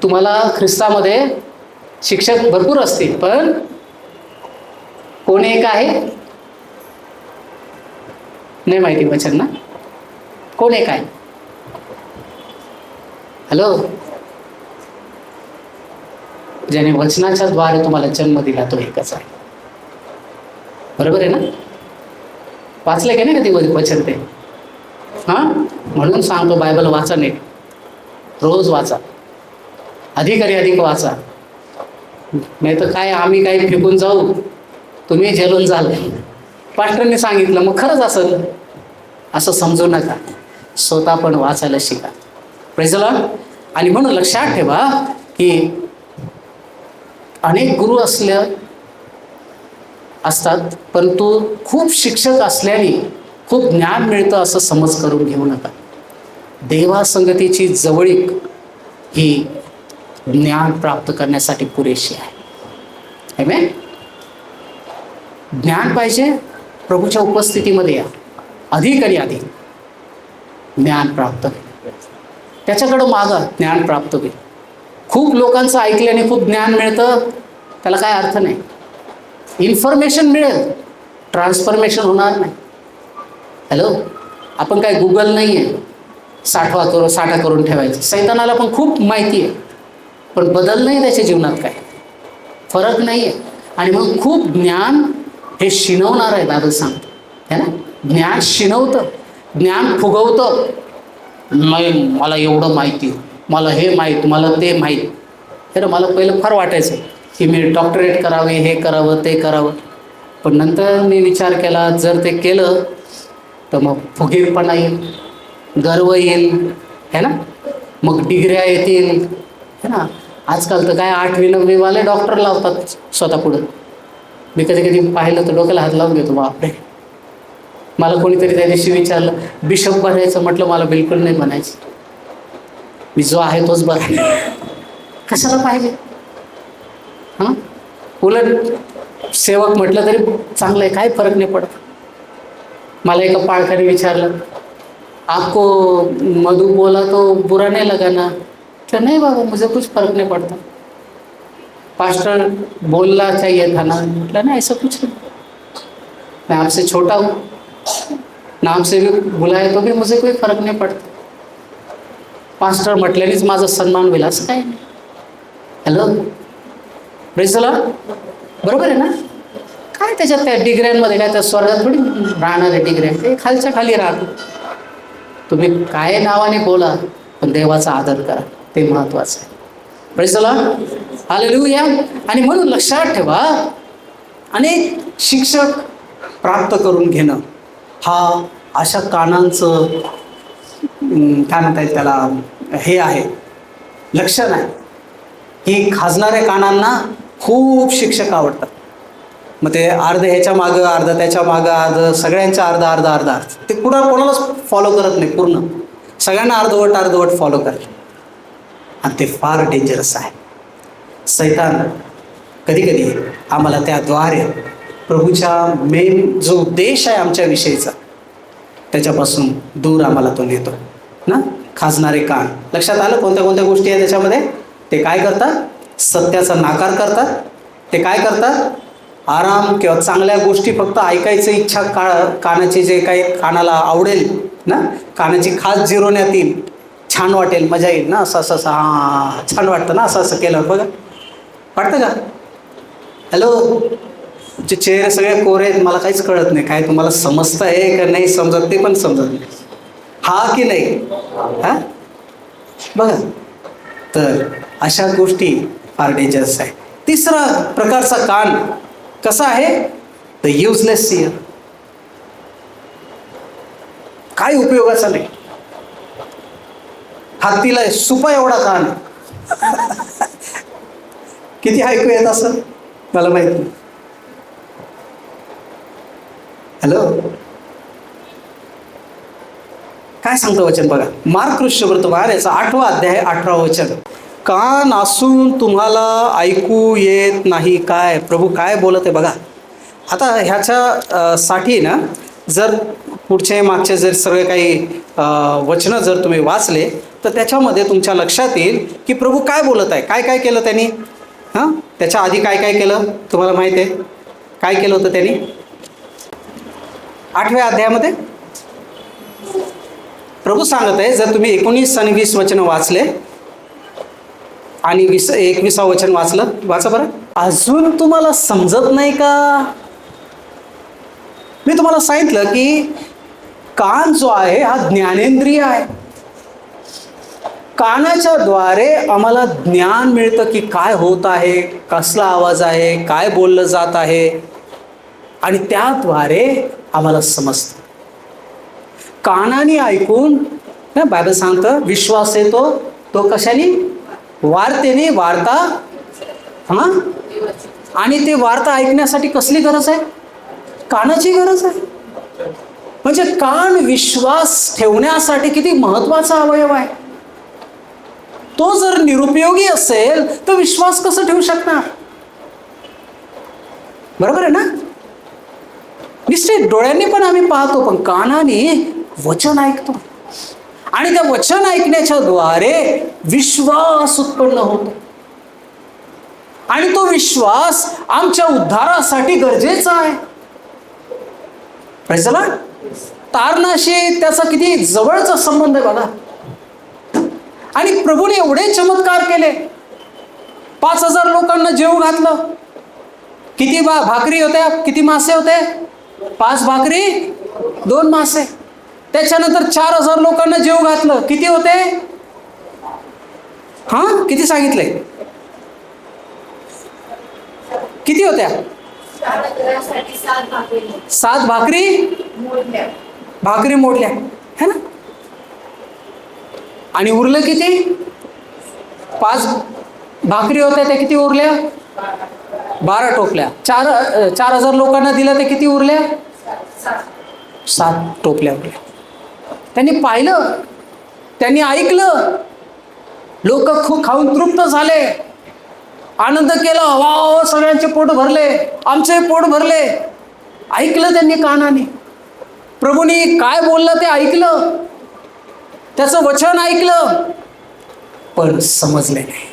Speaker 1: तुम्हाला ख्रिस्तामध्ये शिक्षक भरपूर असतील, पण कोण एक आहे नाही माहिती वचन ना, कोण एक आहे? हॅलो, ज्याने वचनाच्या द्वारे तुम्हाला जन्म दिला तो एकच आहे. बरोबर आहे ना? वाचले का नाही कधी वचन ते? म्हणून सांगतो, बायबल वाचा नीट, रोज वाचा, अधिक वाचा. नाही तर काय, आम्ही काही फेकून जाऊ, तुम्ही झेलून जाल. पास्टरने सांगितलं मग खरंच असेल असं समजू नका, स्वतः पण वाचायला शिका. Praise the Lord. आणि म्हणून लक्षात ठेवा की अनेक गुरु असतात, परंतु खूप शिक्षक असल्याने खूप ज्ञान मिळतं असं समज करून घेऊ नका. देवासंगतीची जवळीक ही ज्ञान प्राप्त करण्यासाठी पुरेशी आहे. आमेन. ज्ञान पाहिजे, प्रभूच्या उपस्थितीमध्ये या, अधिक आणि अधिक ज्ञान प्राप्त होईल. त्याच्याकडं मागा, ज्ञान प्राप्त होईल. खूप लोकांचं ऐकल्याने खूप ज्ञान मिळतं, त्याला काय अर्थ नाही. इन्फॉर्मेशन मिळेल, ट्रान्सफॉर्मेशन होणार नाही. हॅलो, आपण काय गुगल नाही आहे साठा करून ठेवायचं. सैतानाला पण खूप माहिती आहे, पण बदल नाही त्याच्या जीवनात, काय फरक नाही आहे. आणि मग खूप ज्ञान हे शिणवणार आहे, दादा सांगतो है ना. ज्ञान शिणवतं, ज्ञान फुगवतं. नाही मला एवढं माहिती, मला हे माहीत, मला ते माहीत. तर मला पहिलं फार वाटायचं की मी डॉक्टरेट करावे, हे करावं, ते करावं. पण नंतर मी विचार केला, जर ते केलं तर मग फुगीरपणा येईल, गर्व येईल है ना, मग डिग्र्या येतील है ना. आजकाल तर काय 8वी 9वी वाले डॉक्टर लावतात स्वतः पुढं. मी कधी कधी पाहिलं तर डोक्याला हात लावून घेतो, बापरे. मला कोणीतरी त्या दिवशी विचारलं, बिशप बनायचं, म्हटलं मला बिलकुल नाही बनायचं, मी जो आहे तोच बरा. कशाला पाहिजे हां. उलट सेवक म्हटलं तरी चांगलं आहे, काय फरक नाही पडत. मला एका पाळकाने विचारलं, आपको मधु बोला तो बुरा नहीं लगा ना. तो नहीं बाबा, मुझे कुछ फर्क नहीं पड़ता. पास्टर बोलना चाहिए था ना. मतलब ना ऐसा कुछ नहीं, मैं आपसे छोटा हूँ, नाम से भी बुलाए तो भी मुझे कोई फर्क नहीं पड़ता. पास्टर म्हटल्यानेच माझा सन्मान होईल असं काय नाही. Hello, praise the Lord. बरोबर आहे ना. काय त्याच्यात त्या डिग्र्यांमध्ये काय, त्या स्वर्गात थोडी राहणार आहे डिग्र्या, ते खालच्या खाली राहतो. तुम्ही काय नावाने बोला, पण देवाचा आदर करा, ते महत्त्वाचं आहे. Praise the Lord, hallelujah. आणि म्हणून लक्षात ठेवा, अनेक शिक्षक प्राप्त करून घेणं हा अशा कानांचं काय म्हणता त्याला हे आहे, लक्षण आहे की खाजणाऱ्या कानांना खूप शिक्षक आवडतात. मग ते अर्ध ह्याच्या मागं, अर्ध त्याच्या मागं, अर्ध सगळ्यांच्या अर्ध अर्ध अर्ध अर्ध, ते कोणालाच फॉलो करत नाही, पूर्ण सगळ्यांना अर्धवट फॉलो करतात. आणि ते फार डेंजरस आहे. सैतान कधी कधी आम्हाला त्याद्वारे प्रभूच्या मेन जो उद्देश आहे आमच्या विषयीचा, त्याच्यापासून दूर आम्हाला तो नेतो ना. खाजणारे कान, लक्षात आलं कोणत्या कोणत्या गोष्टी आहेत त्याच्यामध्ये. ते काय करतात, सत्याचा नाकार करतात. ते काय करतात, आराम किंवा चांगल्या गोष्टी फक्त ऐकायचं इच्छा, कानाचे जे काही कानाला आवडेल ना, कानाची खास जिरवण्यात येईल, छान वाटेल, मजा येईल ना, असं असं हां छान वाटतं ना, असं असं केलं बघा, वाटतं का. हॅलो, तुमचे चेहरे सगळे कोरे आहेत, मला काहीच कळत नाही, काय तुम्हाला समजतं आहे का नाही समजत, ते पण समजत नाही, हा की नाही हां बघा. तर अशा गोष्टी फार डेंजरस आहे. तिसरा प्रकारचा कान कसा आहे, द युजलेस इयर. काय उपयोगाचा नाही, हत्तीला सुपा एवढा कान. किती ऐकू येत असं मला माहित नाही. हॅलो, काय सांगतं वचन बघा, मार्क वर्तमान याचा 8वा अध्याय 18वा वचन. कान असून तुम्हाला ऐकू येत नाही, काय प्रभू काय बोलत आहे बघा. आता ह्याच्या साठी ना, जर पुढचे मागचे जर सगळे काही वचनं जर तुम्ही वाचले तर त्याच्यामध्ये तुमच्या लक्षात येईल की प्रभू काय बोलत आहे. काय काय केलं त्यांनी, हां त्याच्या आधी काय काय केलं तुम्हाला माहीत आहे. काय केलं होतं त्यांनी 8व्या अध्यायामध्ये. प्रभू सांगत आहे, जर तुम्ही 19 आणि 20 वचनं वाचले आणि 21 वचन वाचलं, वाचा बरं. अजून तुम्हाला समजत नाही का. मी तुम्हाला सांगितलं की कान जो आहे हा ज्ञानेंद्रिय आहे. कानाच्या द्वारे आम्हाला ज्ञान मिळतं की काय होत आहे, कसला आवाज आहे, काय बोललं जात आहे, आणि त्याद्वारे आम्हाला समजतं. कानाने ऐकून ना, बायबल सांगतं विश्वास येतो तो कशाने, वार्तेने. वार्ता हां, आणि ते वार्ता ऐकण्यासाठी कसली गरज आहे, कानाची गरज आहे. म्हणजे कान विश्वास ठेवण्यासाठी किती महत्वाचा अवयव आहे. तो जर निरुपयोगी असेल तर विश्वास कसं ठेवू शकणार. बरोबर आहे ना. निश्चित डोळ्यांनी पण आम्ही पाहतो, पण कानाने वचन ऐकतो, आणि त्या वचन ऐकण्याच्या द्वारे विश्वास उत्पन्न होतो, आणि तो विश्वास आमच्या उद्धारासाठी गरजेचा आहे. Praise the Lord. तारणाशी त्याचा किती जवळचा संबंध आहे बघा. आणि प्रभूने एवढे चमत्कार केले, 5,000 लोकांना जेवू घातलं. किती भाकरी होत्या, किती मासे होते? 5 भाकरी 2 मासे. त्याच्यानंतर 4,000 लोकांना जेवू घातलं. किती होते? किती सांगितले? किती होत्या? 7 भाकरी मोडल्या है ना. आणि उरलं किती? 5 भाकरी होत्या, त्या किती उरल्या? 12 टोपल्या. 4,000 लोकांना दिलं, ते किती उरल्या? 7 टोपल्या उरल्या. त्यांनी पाहिलं, त्यांनी ऐकलं, लोक खूप खाऊन तृप्त झाले, आनंद केला, वा सगळ्यांचे पोट भरले, आमचे पोट भरले. ऐकलं त्यांनी कानाने, प्रभूंनी काय बोललं ते ऐकलं, त्याचं वचन ऐकलं, पण समजले नाही.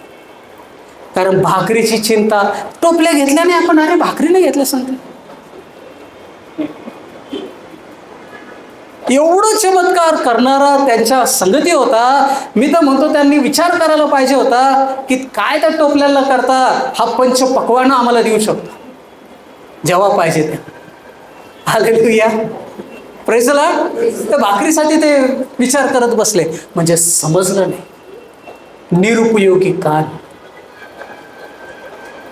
Speaker 1: कारण भाकरीची चिंता. टोपल्या घेतल्याने आपण, अरे भाकरी नाही घेतल्या सांगते. एवढं चमत्कार करणारा त्यांच्या संगती होता. मी तर म्हणतो त्यांनी विचार करायला पाहिजे होता की काय त्या टोपल्याला करता, हा पंच पक्वान्न आम्हाला देऊ शकतो जेव्हा पाहिजे ते. Hallelujah, praise the Lord. त्या भाकरीसाठी ते विचार करत बसले, म्हणजे समजलं नाही. निरुपयोगी कान,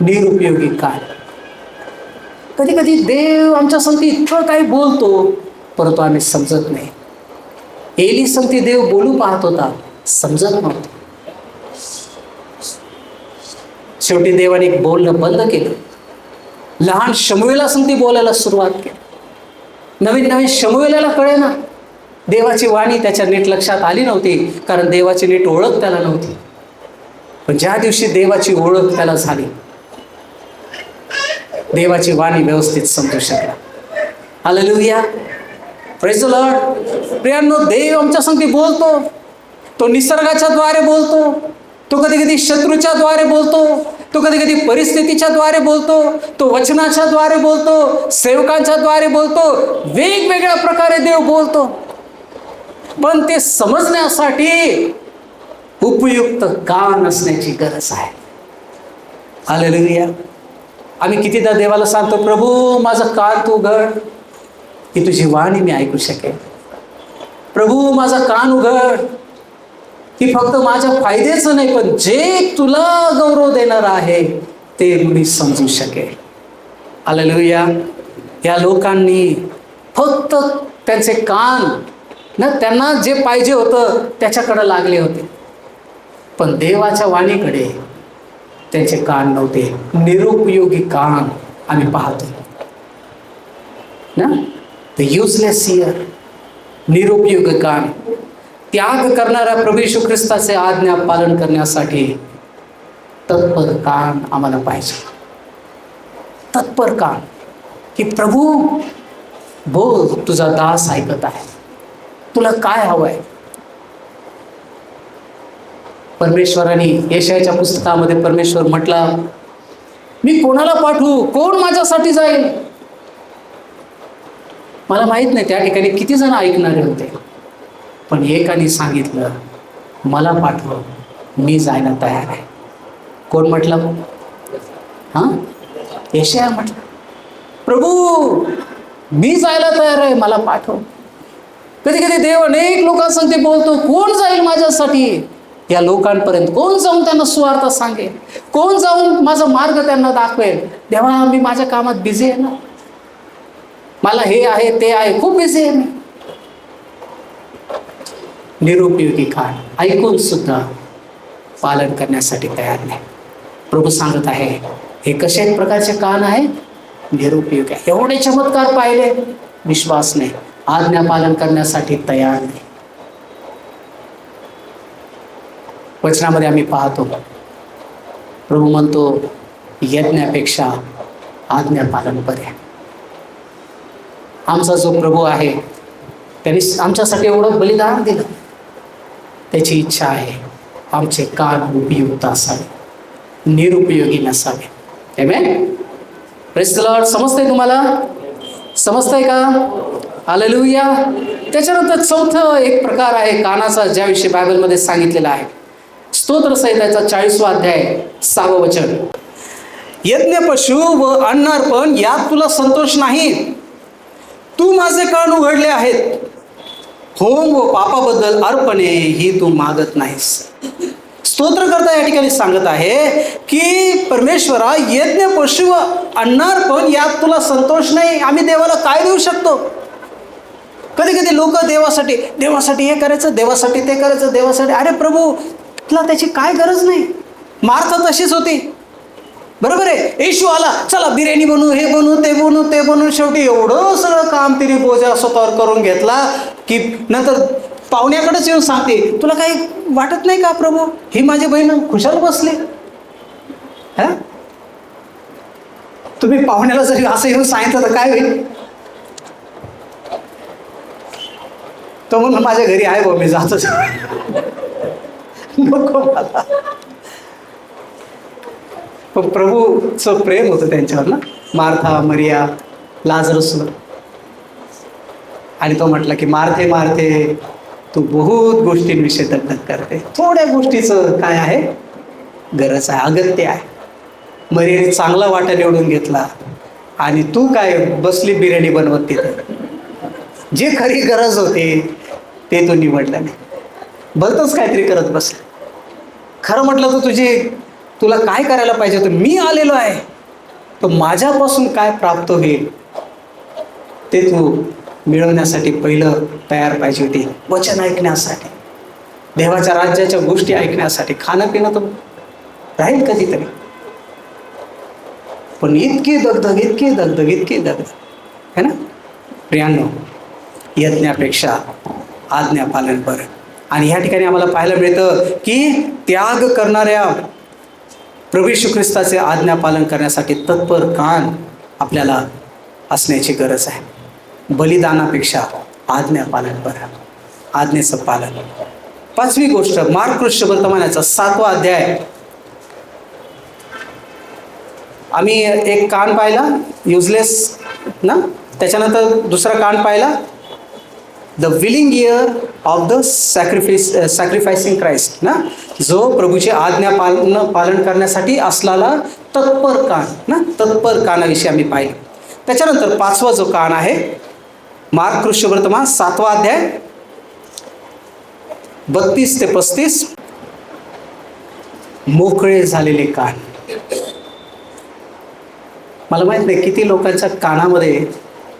Speaker 1: निरुपयोगी कान. कधी कधी देव आमच्या संगती इतकं काही बोलतो, परंतु आम्ही समजत नाही. एली संगती देव बोलू पाहत होता, समजत नव्हतं. शेवटी देवाने बोलणं बंद केलं. लहान शमूएला संगती बोलायला सुरुवात केली. नवीन शमूएलाला कळे ना, देवाची वाणी त्याच्या नीट लक्षात आली नव्हती, कारण देवाची नीट ओळख त्याला नव्हती. पण ज्या दिवशी देवाची ओळख त्याला झाली, देवाची वाणी व्यवस्थित समजू शकला. Hallelujah, praise the Lord. प्रियांनो, देव आमच्या संगती बोलतो. तो निसर्गाच्या द्वारे बोलतो, तो कधी कधी शत्रूच्या द्वारे बोलतो, तो कधी कधी परिस्थितीच्या द्वारे बोलतो, तो वचनाच्या द्वारे बोलतो, सेवकांच्या द्वारे बोलतो. वेगवेगळ्या प्रकारे देव बोलतो. पण ते समजण्यासाठी उपयुक्त कान असण्याची गरज आहे. हालेलुया. आम्ही कितीदा देवाला सांगतो, प्रभू माझं कान तू उघड की तुझी वाणी मी ऐकू शकेल. प्रभू माझा कान उघड की फक्त माझ्या फायद्याचं नाही, पण जे तुला गौरव देणार आहे ते मी समजू शकेल. हालेलुया. या लोकांनी फक्त त्यांचे कान ना, त्यांना जे पाहिजे होतं त्याच्याकडे लागले होते, पण देवाच्या वाणीकडे त्यांचे कान नव्हते. निरुपयोगी कान आम्ही पाहतो ना, द युजलेस इयर, निरुपयोगी कान. त्याग करणाऱ्या प्रभू येशू ख्रिस्ताचे आज्ञा पालन करण्यासाठी तत्पर कान आम्हाला पाहिजे. तत्पर कान की प्रभू बोल, तुझा दास ऐकत आहे, तुला काय हवंय. परमेश्वराने यशायाच्या पुस्तकामध्ये परमेश्वर म्हटला, मी कोणाला पाठवू, कोण माझ्यासाठी जाईल. मला माहित नाही त्या ठिकाणी किती जण ऐकणारे होते, पण एकाने सांगितलं, मला पाठव, मी जायला तयार आहे. कोण म्हटलं? यशाया म्हटलं, प्रभू मी जायला तयार आहे, मला पाठव. कधी कधी देव अनेक लोकांसंगती बोलतो, कोण जाईल माझ्यासाठी या लोकांपर्यंत, कोण जाऊन त्यांना सुवार्ता सांगेल, कोण जाऊन माझा मार्ग त्यांना दाखवेल. देवा मी माझ्या कामात बिझी आहे ना, मला हे आहे ते आहे, खूप बिझी आहे मी. निरुपयोगी कान, ऐकून सुद्धा पालन करण्यासाठी तयार नाही. प्रभू सांगत आहे, हे कशा प्रकारचे कान आहे? निरुपयोगी आहे. एवढे चमत्कार पाहिले, विश्वास नाही, आज्ञा पालन करण्यासाठी तयार नाही. वचनामध्ये आम्ही पाहतो, प्रभू म्हणतो, यज्ञापेक्षा आज्ञा पालन बरे. आमचा जो प्रभू आहे त्यांनी आमच्यासाठी एवढं बलिदान दिलं, त्याची इच्छा आहे आमचे कान उपयुक्त असावे, निरुपयोगी नसावे. आमेन. Praise the Lord. समजतंय तुम्हाला? समजतंय का? हालेलुया. त्याच्यानंतर चौथं एक प्रकार आहे कानाचा, ज्याविषयी बायबलमध्ये सांगितलेला आहे. स्तोत्र संहितेचा 40वा अध्याय 6वं वचन. यज्ञ, पशु व अन्नार्पण यात तुला संतोष नाही. तू माझे कान उघडले आहेत. होम व पापाबद्दल अर्पणे ही तू मागत नाहीस. स्तोत्रकर्ता या ठिकाणी सांगत आहे की परमेश्वरा, यज्ञ, पशु व अन्नार्पण यात तुला संतोष नाही. आम्ही देवाला काय देऊ शकतो? कधी कधी लोक देवासाठी हे करायचं, देवासाठी ते करायचं, देवासाठी. अरे प्रभू, तुला त्याची काय गरज नाही. मार्था तशीच होती, बरोबर आहे. येशू आला, चला बिर्याणी बनवू, हे बनवू, ते बनवू, ते बनवू. शेवटी एवढं सगळं काम तिने बोजा स्वतःवर करून घेतला की नंतर पाहुण्याकडेच येऊन सांगते, तुला काही वाटत नाही का प्रभू, ही माझी बहीण खुशाल बसली. हा, तुम्ही पाहुण्याला जरी असं येऊन सांगितलं तर काय होईल? तो म्हणून माझ्या घरी आहे भाऊ, मी जातो. नको मला. पण प्रभूचं प्रेम होतं त्यांच्यावर ना, मार्था, मरिया, लाजरस. आणि तो म्हटला की मार्थे मार्थे, तू बहुत गोष्टींविषयी दगदग करते, थोड्या गोष्टीचं काय आहे, गरज आहे, अगत्य आहे. मरियाने चांगला वाटा निवडून घेतला आणि तू काय बसली बिर्याणी बनवत तिथे. जे खरी गरज होती ते तू निवडलं नाही, भलतंच काहीतरी करत बस. खरं म्हटलं तर तुला काय करायला पाहिजे होतं? मी आलेलो आहे, तो माझ्यापासून काय प्राप्त होईल ते तू मिळवण्यासाठी पहिलं तयार पाहिजे होती. वचन ऐकण्यासाठी, देवाच्या राज्याच्या गोष्टी ऐकण्यासाठी. खाणं पिणं तर राहील कधीतरी, पण इतकी दगदग है ना प्रियांनो. यज्ञापेक्षा आज्ञा पालन बरं. आणि ह्या ठिकाणी आम्हाला पाहायला मिळतं की त्याग करणाऱ्या प्रभू येशू ख्रिस्ताचे आज्ञा पालन करण्यासाठी तत्पर कान आपल्याला असण्याची गरज आहे. बलिदानापेक्षा आज्ञा पालन बरं, आज्ञेचं पालन. 5वी गोष्ट, मार्क वर्तमानाचा 7वा अध्याय. आम्ही एक कान पाहिला, युजलेस ना. त्याच्यानंतर दुसरा कान पाहिला, the willing ear of the sacrificing Christ ना, जो प्रभूची आज्ञा पालन करण्यासाठी असलेला तत्पर कान ना, तत्पर कानाविषयी आम्ही पाहिलं. त्याच्यानंतर 5वा जो कान आहे, मार्क वर्तमान 7वा अध्याय 32 ते 35, मोकळे झालेले कान. मला माहित नाही किती लोकांच्या कानामध्ये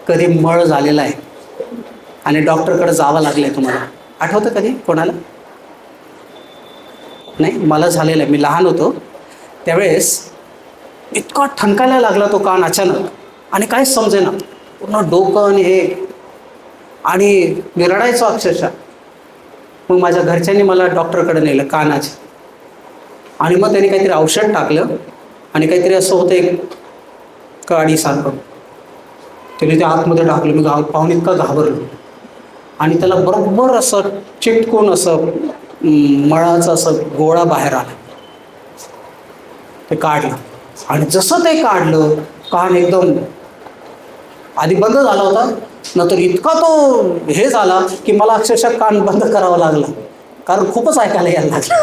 Speaker 1: कधी मळ झालेला आहे आणि डॉक्टरकडे जावं लागलंय. तुम्हाला आठवतं कधी कोणाला? नाही, मला झालेलं आहे. मी लहान होतो त्यावेळेस इतका ठणकायला लागला तो कान अचानक, आणि काय समजेना, पूर्ण डोकं आणि हे, आणि मी रडायचो अक्षरशः. मग माझ्या घरच्यांनी मला डॉक्टरकडे नेलं कानाचे, आणि मग त्यांनी काहीतरी औषध टाकलं आणि काहीतरी असं होतं एक काडीसारखं, त्याने ते आतमध्ये टाकलं. मी पाहून इतका घाबरलो, आणि त्याला बरोबर असं चिटकून असं मळाचं असं गोळा बाहेर आला. ते काढलं, आणि जसं ते काढलं कान एकदम आधी बंद झाला होता, नंतर इतका तो हे झाला की मला अक्षरशः कान बंद करावा लागला, कारण खूपच ऐकायला यायला लागलं.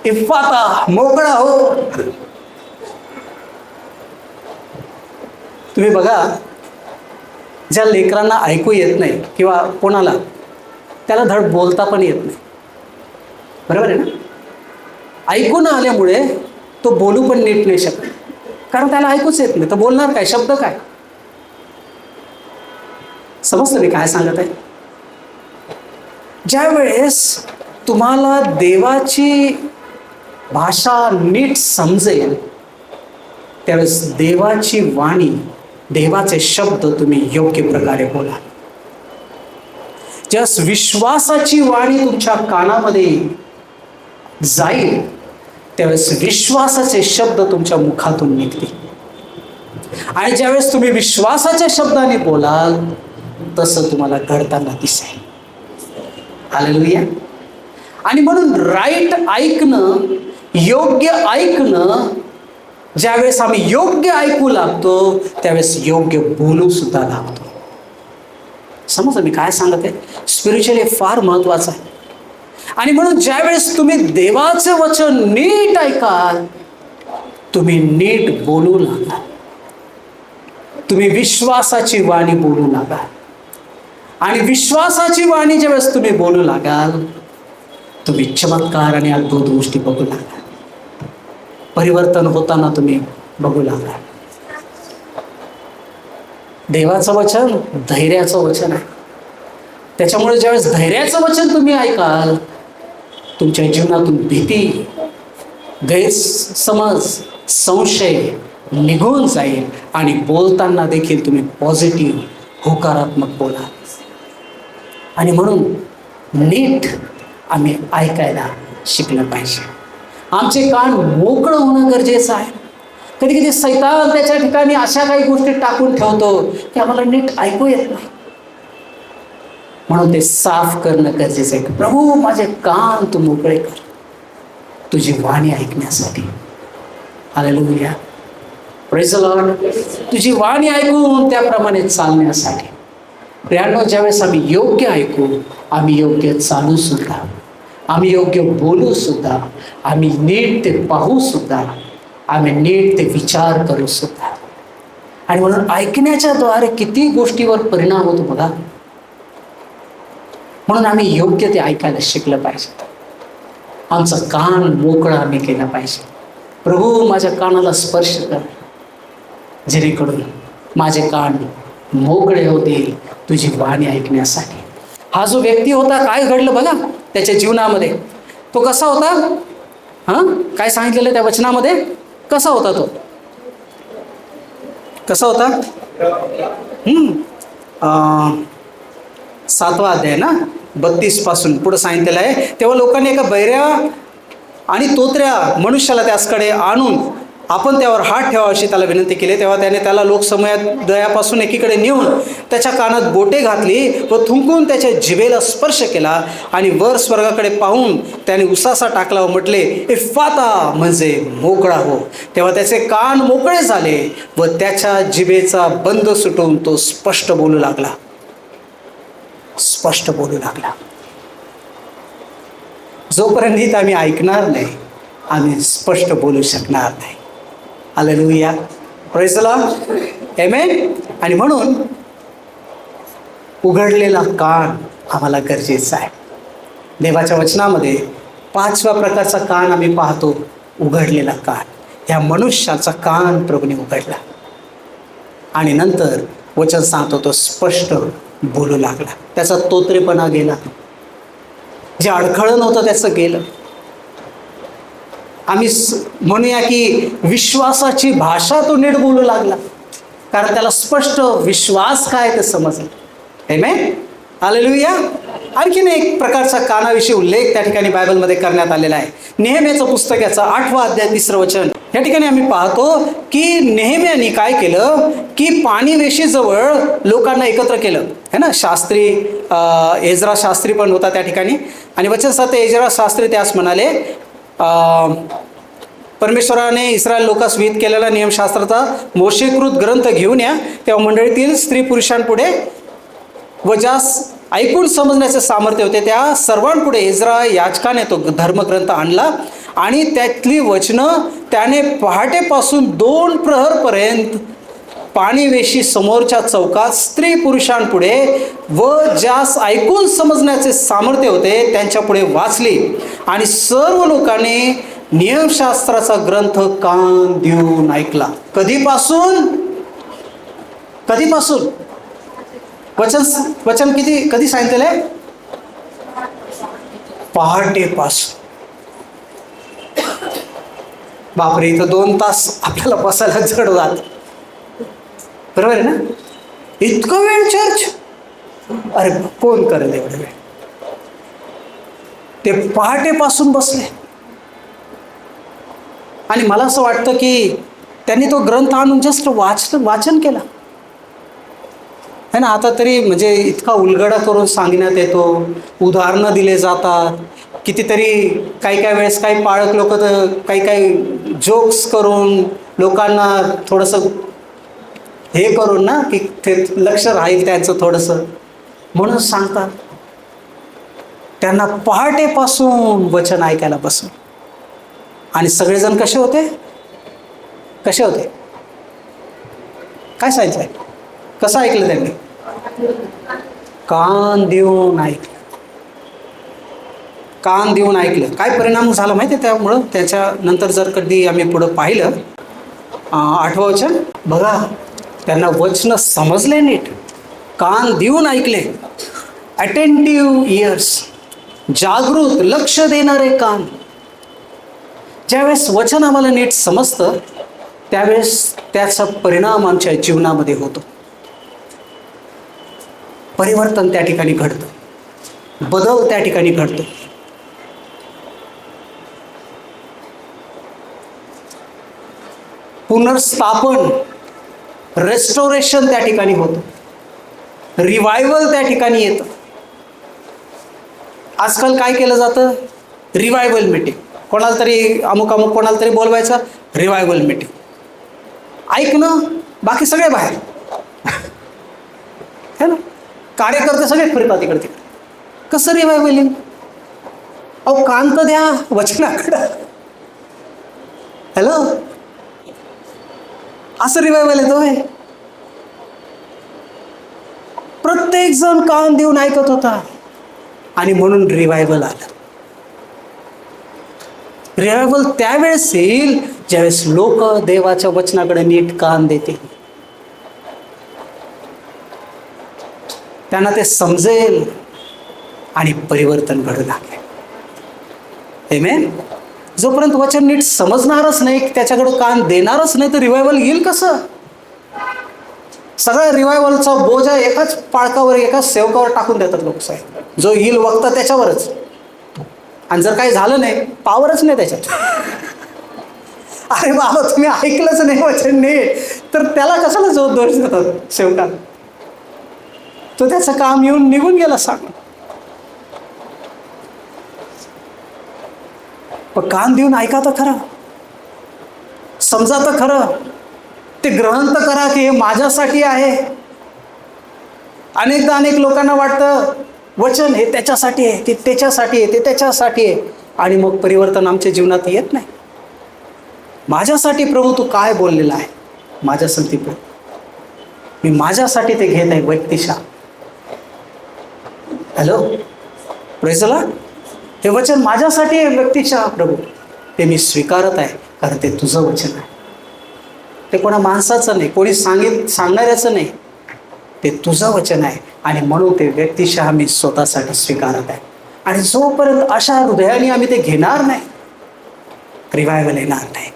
Speaker 1: इफ्फाता, मोकळा हो. तुम्ही बघा, ज्या लेकरांना ऐकू येत नाही किंवा कोणाला, त्याला धड बोलता पण येत नाही, बरोबर आहे ना. ऐकू न आल्यामुळे तो बोलू पण नीट नाही शकत, कारण त्याला ऐकूच येत नाही. तर बोलणार काय, शब्द काय? समजतं मी काय सांगत आहे? ज्या वेळेस तुम्हाला देवाची भाषा नीट समजेल त्यावेळेस देवाची वाणी, देवाचे शब्द तुम्ही योग्य प्रकारे बोला. ज्यावेळेस विश्वासाची वाणी तुमच्या कानामध्ये जाईल त्यावेळेस विश्वासाचे शब्द तुमच्या मुखातून निघतील. आणि ज्यावेळेस तुम्ही विश्वासाच्या शब्दाने बोलाल तसं तुम्हाला घडताना दिसेल. हालेलुया. आणि म्हणून राईट ऐकणं, योग्य ऐकणं, ज्यावेळेस आम्ही योग्य ऐकू लागतो त्यावेळेस योग्य बोलू सुद्धा लागतो. समजा मी काय सांगत आहे, स्पिरिच्युअली फार महत्त्वाचं आहे. आणि म्हणून ज्यावेळेस तुम्ही देवाचं वचन नीट ऐकाल, तुम्ही नीट बोलू लागाल, तुम्ही विश्वासाची वाणी बोलू लागाल. आणि विश्वासाची वाणी ज्यावेळेस तुम्ही बोलू लागाल, तुम्ही चमत्कार आणि अद्भुत गोष्टी बघू लागाल, परिवर्तन होताना तुम्ही बघू लागाल. देवाचं वचन धैर्याचं वचन आहे. त्याच्यामुळे ज्यावेळेस धैर्याचं वचन तुम्ही ऐकाल, तुमच्या जीवनातून भीती, गैरसमज, संशय निघून जाईल आणि बोलताना देखील तुम्ही पॉझिटिव्ह, होकारात्मक बोलाल. आणि म्हणून नीट आम्ही ऐकायला शिकलं पाहिजे. आमचे कान मोकळं होणं गरजेचं आहे. कधी कधी सैतान त्याच्या ठिकाणी अशा काही गोष्टी टाकून ठेवतो की आम्हाला नीट ऐकू येत नाही. म्हणून ते साफ करणं गरजेचं आहे. प्रभू, माझे कान तू मोकळे कर, तुझी वाणी ऐकण्यासाठी. Hallelujah, praise the Lord. तुझी वाणी ऐकून त्याप्रमाणे चालण्यासाठी. प्रियांनो, ज्यावेळेस आम्ही योग्य ऐकू, आम्ही योग्य चालू सुद्धा, आम्ही योग्य बोलू सुद्धा, आम्ही नीट ते पाहू सुद्धा, आम्ही नीट ते विचार करू सुद्धा. आणि म्हणून ऐकण्याच्या द्वारे किती गोष्टीवर परिणाम होतो बघा. म्हणून आम्ही योग्य ते ऐकायला शिकलं पाहिजे. आमचं कान मोकळं आम्ही केलं पाहिजे. प्रभू, माझ्या कानाला स्पर्श कर, जेणेकरून माझे कान मोकळे होतील तुझी वाणी ऐकण्यासाठी. हा जो व्यक्ती होता, काय घडलं बघा त्याच्या जीवनामध्ये. तो कसा होता? काय सांगितलेलं त्या वचनामध्ये? कसा होता तो? कसा होता? 7वा अध्याय ना, 32 पासून पुढे सांगितलेलं आहे. तेव्हा लोकांनी एका बहिऱ्या आणि तोतऱ्या मनुष्याला त्याचकडे आणून आपण त्यावर हात ठेवा अशी त्याला विनंती केली. तेव्हा त्याने त्याला लोकसमूहात दयापासून एकीकडे नेऊन त्याच्या कानात बोटे घातली व थुंकून त्याच्या जिभेला स्पर्श केला. आणि वर स्वर्गाकडे पाहून त्याने उसासा टाकला व म्हटले, इफ्फाता, म्हणजे मोकळा हो. तेव्हा त्याचे कान मोकळे झाले व त्याच्या जिभेचा बंद सुटून तो स्पष्ट बोलू लागला. स्पष्ट बोलू लागला. जोपर्यंत आम्ही ऐकणार नाही, आम्ही स्पष्ट बोलू शकणार नाही. हालेलुया, प्रेज द लॉर्ड, आमेन. आणि म्हणून उघडलेला कान आम्हाला गरजेचा आहे. देवाच्या वचनामध्ये 5व्या प्रकारचा कान आम्ही पाहतो, उघडलेला कान. ह्या मनुष्याचा कान प्रभूने उघडला आणि नंतर वचन सांगतो तो स्पष्ट बोलू लागला. त्याचा तोत्रेपणा गेला, जे अडखळण होतं त्याचं गेलं. आम्ही म्हणूया की विश्वासाची भाषा तो नीट बोलू लागला, कारण त्याला स्पष्ट विश्वास काय ते समजलं. आमेन, हालेलुया. आणखीन एक प्रकारचा कानाविषयी उल्लेख त्या ठिकाणी बायबलमध्ये करण्यात आलेला आहे. नेहम्याचं पुस्तक, याचा 8वा अध्याय 3रं वचन. या ठिकाणी आम्ही पाहतो की नेहम्याने काय केलं की पाणीवेशीजवळ लोकांना एकत्र केलं, है ना. शास्त्री एजरा शास्त्री पण होता त्या ठिकाणी. आणि वचन साते एजरा शास्त्री त्यास म्हणाले, परमेश्वराने इस्रायल लोकांस विहित केलेला नियमशास्त्राचा मोशेकृत ग्रंथ घेऊन या. तेव्हा मंडळीतील स्त्री पुरुषांपुढे व ज्यास ऐकून समजण्याचे सामर्थ्य होते त्या सर्वांपुढे इस्रा याजकाने तो धर्मग्रंथ आणला. आणि त्यातली वचनं त्याने पहाटेपासून 2 प्रहरपर्यंत पाणीवेशी समोरच्या चौकात स्त्री पुरुषांपुढे व ज्यास ऐकून समजण्याचे सामर्थ्य होते त्यांच्यापुढे वाचली. आणि सर्व लोकांनी नियमशास्त्राचा ग्रंथ कान देऊन ऐकला. कधीपासून? कधीपासून? वचन कधी सांगितलेलं आहे? पहाटेपासून. बापरे, इथं 2 तास आपल्याला बसायला जड जात, बरोबर आहे ना. इतकं वेळ चर्च, अरे कोण करेल एवढं वेळ? ते पहाटेपासून बसले. आणि मला असं वाटतं की त्यांनी तो ग्रंथ आणून जस्ट वाचन केलं है ना. आता तरी म्हणजे इतका उलगडा करून सांगण्यात येतो, उदाहरणं दिले जातात, कितीतरी काही वेळेस काही पाळक लोक तर काही जोक्स करून लोकांना थोडंसं हे करून ना की ते लक्ष राहील त्यांचं थोडंसं. म्हणून सांगतात त्यांना पहाटेपासून वचन ऐकायला बसून. आणि सगळेजण कसे होते? कसे होते? काय सांगितलंय? कसं ऐकलं त्यांनी? कान देऊन ऐकलं. कान देऊन ऐकलं. काय परिणाम झाला माहिती आहे त्यामुळं? त्याच्यानंतर जर कधी आम्ही पुढं पाहिलं 8वं वचन बघा, त्यांना वचन समजले नीट, कान देऊन ऐकले. अटेंटिव्ह इयर्स, जागृत लक्ष देणारे कान. ज्यावेळेस वचन आम्हाला नीट समजतं त्यावेळेस त्याचा परिणाम आमच्या जीवनामध्ये होतो. परिवर्तन त्या ठिकाणी घडतं, बदल त्या ठिकाणी घडतो. पुनर्स्थापन, रेस्टोरेशन त्या ठिकाणी होतं, रिवायवल त्या ठिकाणी येतं. आजकाल काय केलं जातं? Revival meeting. कोणाला तरी अमुक कोणाला तरी बोलवायचं, रिवायवल मीटिंग. ऐकणं, बाकी सगळे बाहेर. है ना? कार्यकर्ते सगळे फिरतात इकडे तिकडे. कसं रिवायवलिंग? अहो कान तर द्या वचनाकडं. हॅलो, असं रिवायवल येतोय? प्रत्येक जण कान देऊन ऐकत होता आणि म्हणून रिवायवल आलं. रिवायवल त्यावेळेस येईल ज्यावेळेस लोक देवाच्या वचनाकडे नीट कान देतील. त्यांना ते समजेल आणि परिवर्तन घडू लागेल. आमेन. जोपर्यंत वचन नीट समजणारच नाही, त्याच्याकडे कान देणारच नाही, तर रिवायवल येईल कसं? सगळ्या रिवायवलचा बोजा एकाच पाळकावर, एकाच सेवकावर टाकून देतात लोक. साहेब, जो येईल वक्ता त्याच्यावरच. आणि जर काही झालं नाही, पावरच नाही त्याच्यात. अरे बाबा, तुम्ही ऐकलंच नाही वचन नीट, तर त्याला कशाला जो दोष देतात सेवका? तो त्याचं काम येऊन निघून गेला सांग. पण कान देऊन ऐका तर खरं, समजा तर खरं, ते ग्रहण तर करा की हे माझ्यासाठी आहे. अनेकदा अनेक लोकांना वाटतं वचन हे त्याच्यासाठी आहे, ते त्याच्यासाठी आहे, ते त्याच्यासाठी आहे, आणि मग परिवर्तन आमच्या जीवनात येत नाही. माझ्यासाठी प्रभू तू काय बोललेला आहे? माझ्यासाठी प्रभू, मी माझ्यासाठी ते घेत आहे व्यक्तिशः. Hello, praise the Lord. हे वचन माझ्यासाठी आहे व्यक्तिशः प्रभू, ते मी स्वीकारत आहे, कारण ते तुझं वचन आहे. ते कोणा माणसाचं नाही, कोणी सांगणाऱ्याचं नाही, ते तुझं वचन आहे. आणि म्हणून ते व्यक्तिशः मी स्वतःसाठी स्वीकारत आहे. आणि जोपर्यंत अशा हृदयाने आम्ही ते घेणार नाही, रिवायवल येणार नाही.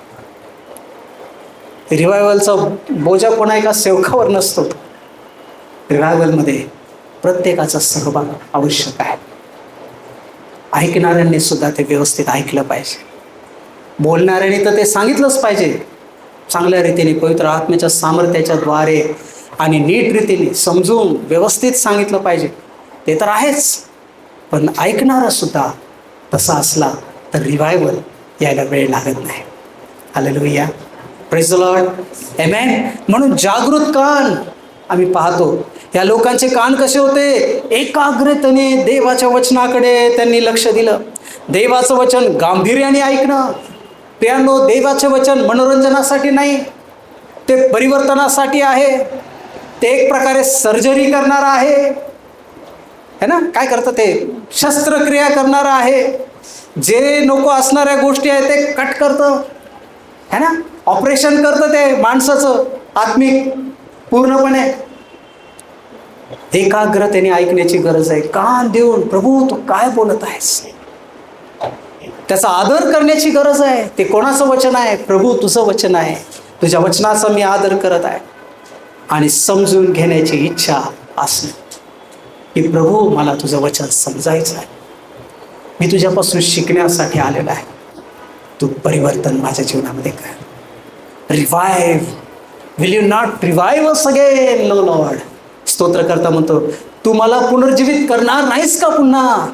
Speaker 1: रिवायवलचा बोजा कोणा एका सेवकावर नसतो. रिवायवलमध्ये प्रत्येकाचा सहभाग आवश्यक आहे. ऐकणाऱ्यांनी सुद्धा ते व्यवस्थित ऐकलं पाहिजे. बोलणाऱ्यांनी तर ते सांगितलंच पाहिजे चांगल्या रीतीने, पवित्र आत्म्याच्या सामर्थ्याच्या द्वारे आणि नीट रीतीने समजून व्यवस्थित सांगितलं पाहिजे. ते तर आहेच, पण ऐकणारा सुद्धा तसा असला तर रिवायवल यायला वेळ लागत नाही. हालेलुया, प्रेज द लॉर्ड, आमेन. म्हणून जागृत कान आम्ही पाहतो. या लोकांचे कान कसे होते? एकाग्रतेने देवाच्या वचनाकडे त्यांनी लक्ष दिलं. देवाचं वचन गांभीर्याने ऐकणं. प्रियांनो, देवाचे वचन मनोरंजनासाठी नाही, ते परिवर्तनासाठी आहे. ते एक प्रकारे सर्जरी करणारं आहे, है ना? काय करतं ते? शस्त्रक्रिया करणारं आहे. जे नको असणाऱ्या गोष्टी आहेत ते कट करतं, है ना? ऑपरेशन करतं ते माणसाचं आत्मिक पूर्णपणे. एकाग्रतेने ऐकण्याची गरज आहे. कान देऊन प्रभू तू काय बोलत आहेस, त्याचा आदर करण्याची गरज आहे. ते कोणाचं वचन आहे? प्रभू तुझं वचन आहे, तुझ्या वचनाचा मी आदर करत आहे. आणि समजून घेण्याची इच्छा असणं की प्रभू मला तुझं वचन समजायचं आहे, मी तुझ्यापासून शिकण्यासाठी आलेला आहे. तू परिवर्तन माझ्या जीवनामध्ये कर. Revive, will you not revive us again lo Lord. स्तोत्रकर्ता म्हणतो, तू मला पुनर्जीवित करणार नाहीस का पुन्हा?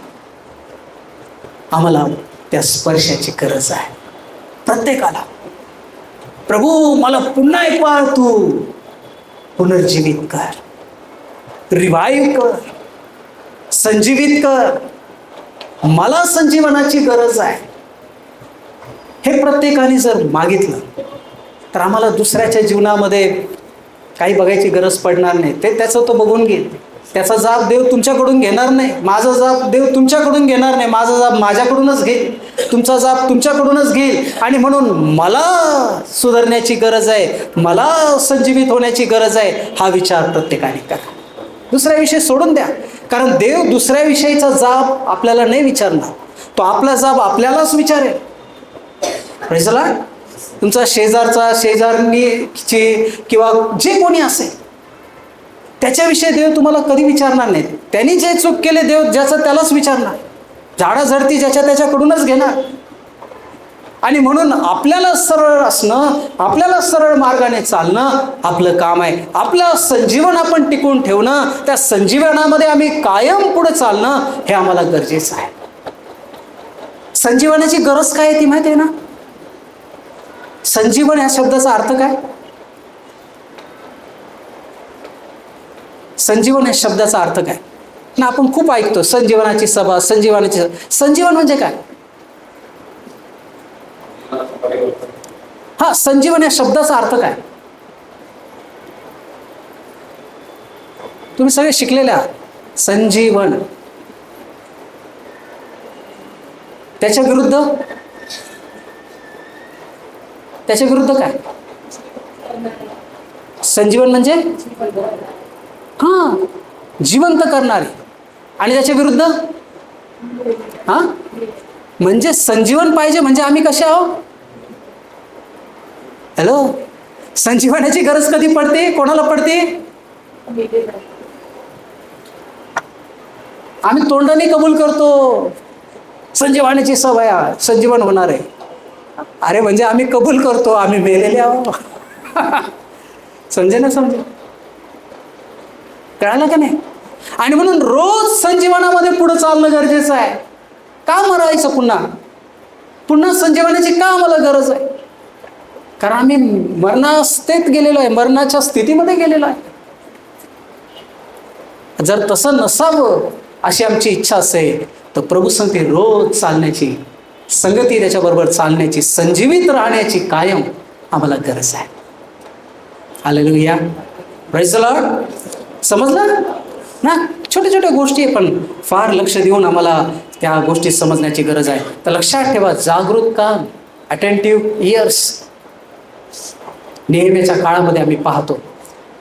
Speaker 1: आम्हाला त्या स्पर्शाची गरज आहे प्रत्येकाला. प्रभू मला पुन्हा एक वार तू पुनर्जीवित कर, रिवाइव कर. संजीवित कर, मला संजीवनाची गरज आहे, हे प्रत्येकाने जर मागितलं तर आम्हाला दुसऱ्याच्या जीवनामध्ये काही बघायची गरज पडणार नाही. ते त्याचं तो बघून घेईल. त्याचा जाब देव तुमच्याकडून घेणार नाही, माझा जाब देव तुमच्याकडून घेणार नाही, माझा जाब माझ्याकडूनच घेईल, तुमचा जाब तुमच्याकडूनच घेईल. आणि म्हणून मला सुधारण्याची गरज आहे, मला संजीवित होण्याची गरज आहे, हा विचार प्रत्येकाने करा. दुसऱ्या विषय सोडून द्या, कारण देव दुसऱ्या विषयीचा जाब आपल्याला नाही विचारणार, तो आपला जाब आपल्यालाच विचारेल. Praise the Lord. तुमचा शेजारचा, शेजारणीची किंवा जे कोणी असेल त्याच्याविषयी देव तुम्हाला कधी विचारणार नाही. त्यांनी जे चूक केले देव ज्याचं त्यालाच विचारणार, झाडाझडती ज्याच्या त्याच्याकडूनच घेणार. आणि म्हणून आपल्याला सरळ असणं, आपल्याला सरळ मार्गाने चालणं आपलं काम आहे. आपलं संजीवन आपण टिकवून ठेवणं, त्या संजीवनामध्ये आम्ही कायम पुढे चालणं हे आम्हाला गरजेचं आहे. संजीवनाची गरज काय आहे ती माहिती आहे ना? संजीवन या शब्दाचा अर्थ काय? संजीवन या शब्दाचा अर्थ काय ना? आपण खूप ऐकतो संजीवनाची सभा, संजीवनाची सभा. संजीवन म्हणजे काय? हा, संजीवन या शब्दाचा अर्थ काय? तुम्ही सगळे शिकलेले आहात. संजीवन त्याच्या विरुद्ध काय? संजीवन म्हणजे हा, जिवंत करणारे. आणि त्याच्या विरुद्ध हा, म्हणजे संजीवन पाहिजे म्हणजे आम्ही कसे आहोत? हॅलो, संजीवनाची गरज कधी पडते? कोणाला पडते? आम्ही तोंडाने कबूल करतो संजीवनाची सवय, संजीवन होणार आहे. अरे म्हणजे आम्ही कबूल करतो, आम्ही मेलेले आहोत. समजे ना? समजे, कळालं का नाही? आणि म्हणून रोज संजीवनामध्ये पुढे चालणं गरजेचं आहे. का मरायचं पुन्हा संजीवनाची का आम्हाला गरज आहे? कारण आम्ही मरणावस्थेत गेलेलो आहे, मरणाच्या स्थितीमध्ये गेलेलो आहे. जर तसं नसावं अशी आमची इच्छा असेल तर प्रभू संगती रोज चालण्याची, संगती त्याच्याबरोबर चालण्याची, संजीवित राहण्याची कायम आम्हाला गरज आहे. हालेलुया. Praise the Lord. समजलं ना? छोट्या छोट्या गोष्टी पण फार लक्ष देऊन आम्हाला त्या गोष्टी समजण्याची गरज आहे. तर लक्षात ठेवा, जागृत कान, अटेंटिव्ह इयर्स. नेहमीच्या काळामध्ये आम्ही पाहतो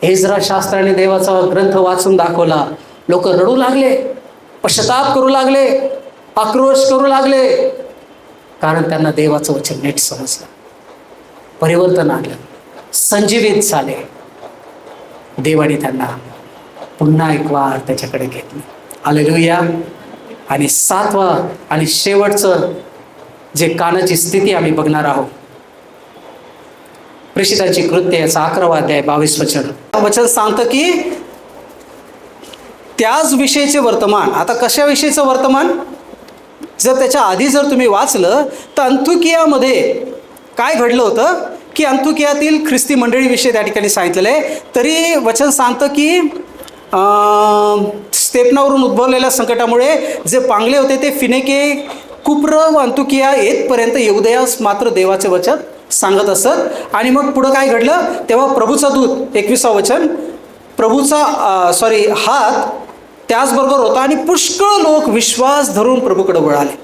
Speaker 1: एज्रा शास्त्राने देवाचा ग्रंथ वाचून दाखवला. लोक रडू लागले, पश्चाताप करू लागले, आक्रोश करू लागले, कारण त्यांना देवाचं वचन नीट समजलं, परिवर्तन आलं, संजीवित झाले. देवाने त्यांना पुन्हा एक वार त्याच्याकडे घेतली. हालेलुया. आणि 7वं आणि शेवटचं जे कानाची स्थिती आम्ही बघणार आहोत, प्रेषितांची कृत्य याचा 11वा अध्याय 22 वचन. वचन सांगतं की त्याच विषयीचे वर्तमान. आता कशा विषयीचं वर्तमान? जर त्याच्या आधी जर तुम्ही वाचलं तर अंतुकियामध्ये काय घडलं होतं की अंतुकियातील ख्रिस्ती मंडळीविषयी त्या ठिकाणी सांगितलेलं आहे. तरी वचन सांगतं की स्तेपनावरून उद्भवलेल्या संकटामुळे जे पांगले होते ते फिनेके, कुप्र व अंतुकिया येतपर्यंत यहुदयास मात्र देवाचे वचन सांगत असत. आणि मग पुढं काय घडलं? तेव्हा प्रभूचा दूत, 21वं वचन, प्रभूचा हात त्याचबरोबर होता आणि पुष्कळ लोक विश्वास धरून प्रभूकडे वळाले.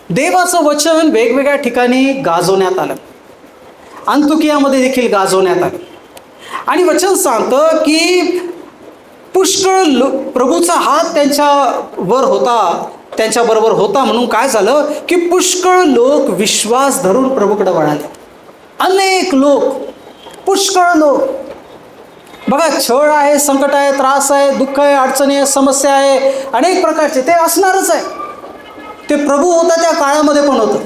Speaker 1: देवाचं वचन वेगवेगळ्या ठिकाणी गाजवण्यात आलं, अंतुकियामध्ये देखील गाजवण्यात आलं. आणि वचन सांगतं की पुष्कळ प्रभूचा हात त्यांच्यावर होता, त्यांच्याबरोबर होता. म्हणून काय झालं की पुष्कळ लोक विश्वास धरून प्रभूकडे वळाले. अनेक लोक, पुष्कळ लोक. बघा, छळ आहे, संकट आहे, त्रास आहे, दुःख आहे, अडचणी आहे, समस्या आहे, अनेक प्रकारचे ते असणारच आहे. ते प्रभू होता त्या काळामध्ये पण होतं.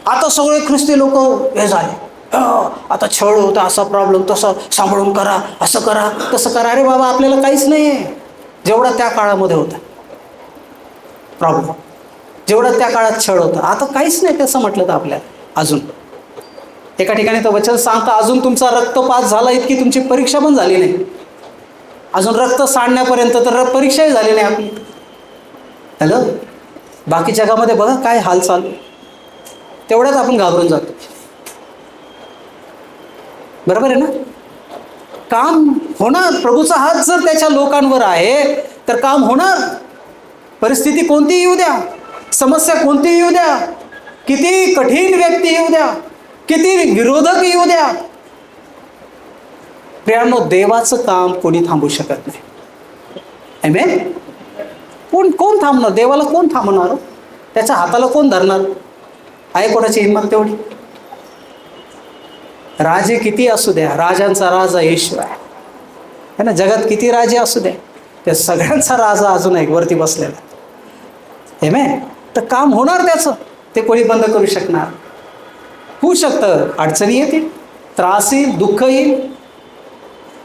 Speaker 1: आता सगळे ख्रिस्ती लोक हे झाले, आता छळ होता, असा प्रॉब्लेम, तसं सांभाळून करा, असं करा, तसं करा. अरे बाबा, आपल्याला काहीच नाही आहे जेवढा त्या काळामध्ये होता प्रॉब्लेम, जेवढा त्या काळात छळ होता. आता काहीच नाही तसं म्हटलं तर आपल्याला. अजून एका ठिकाणी तर वचन सांगतं अजून तुमचा रक्तपात झाला, इतकी तुमची परीक्षा पण झाली नाही. अजून रक्त सांडण्यापर्यंत तर परीक्षाही झाली नाही आपली. हॅलो, बाकी जगामध्ये बघा काय हाल चालू, तेवढ्यात आपण घाबरून जातो. बरोबर आहे ना? काम होणार, प्रभूचा हात जर त्याच्या लोकांवर आहे तर काम होणार. परिस्थिती कोणतीही येऊ द्या, समस्या कोणतीही येऊ द्या, किती कठीण व्यक्ती येऊ द्या, किती विरोधक येऊ द्या, प्रियांनो, देवाचं काम कोणी थांबू शकत नाही. आमेन. कोण थांबणार? देवाला कोण थांबणार? त्याच्या हाताला कोण धरणार? आहे कोणाची हिंमत तेवढी? राजे किती असू द्या, राजांचा राजा येशू आहे ना. जगात किती राजे असू द्या, त्या सगळ्यांचा राजा अजून एक वरती बसलेला. आमेन. तर काम होणार त्याचं, ते कोणी बंद करू शकणार? होऊ शकतं, अडचणी येतील, त्रास येईल, दुःख येईल.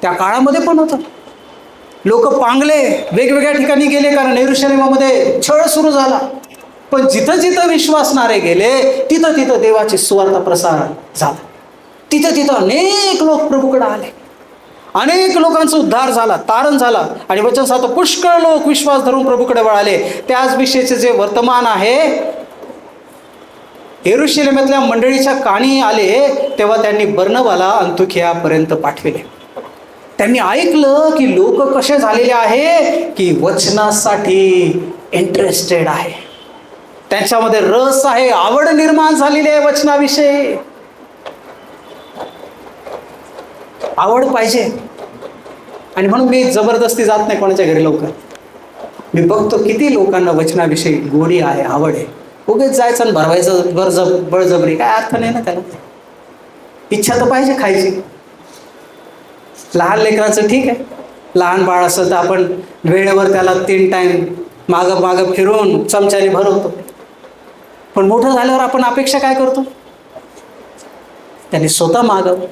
Speaker 1: त्या काळामध्ये पण होतं. लोक पांगले, वेगवेगळ्या ठिकाणी गेले, कारण यरूशलेमामध्ये छळ सुरू झाला. पण जिथं जिथं विश्वासणारे गेले तिथं तिथं देवाची सुवार्ता प्रसार झाला. तिथं तिथं अनेक लोक प्रभूकडे आले, अनेक लोकांचा उद्धार झाला, तारण झाला. आणि वचन सांगतं पुष्कळ लोक विश्वास धरून प्रभूकडे वळाले. त्याच विषयीचे जे वर्तमान आहे, यरूशलेमातल्या मंडळीच्या कानी आले तेव्हा त्यांनी बर्नबाला अंतुखियापर्यंत पाठविले. त्यांनी ऐकलं की लोक कसे झालेले आहे की वचनासाठी इंटरेस्टेड आहे, त्यांच्यामध्ये रस आहे, आवड निर्माण झालेली आहे वचनाविषयी. आवड पाहिजे. आणि म्हणून मी जबरदस्ती जात नाही कोणाच्या घरी लवकर. मी बघतो किती लोकांना वचनाविषयी गोडी आहे, आवड आहे. उगेच जायचं आणि भरवायचं बळजबरी, काय अर्थ नाही ना त्याला. इच्छा तर पाहिजे खायची. लहान लेकराचं ठीक आहे, लहान बाळ असेल तर आपण वेळेवर त्याला 3 टाइम मागं फिरून चमच्याने भरवतो. पण मोठं झाल्यावर आपण अपेक्षा काय करतो? त्यांनी स्वतः मागावं,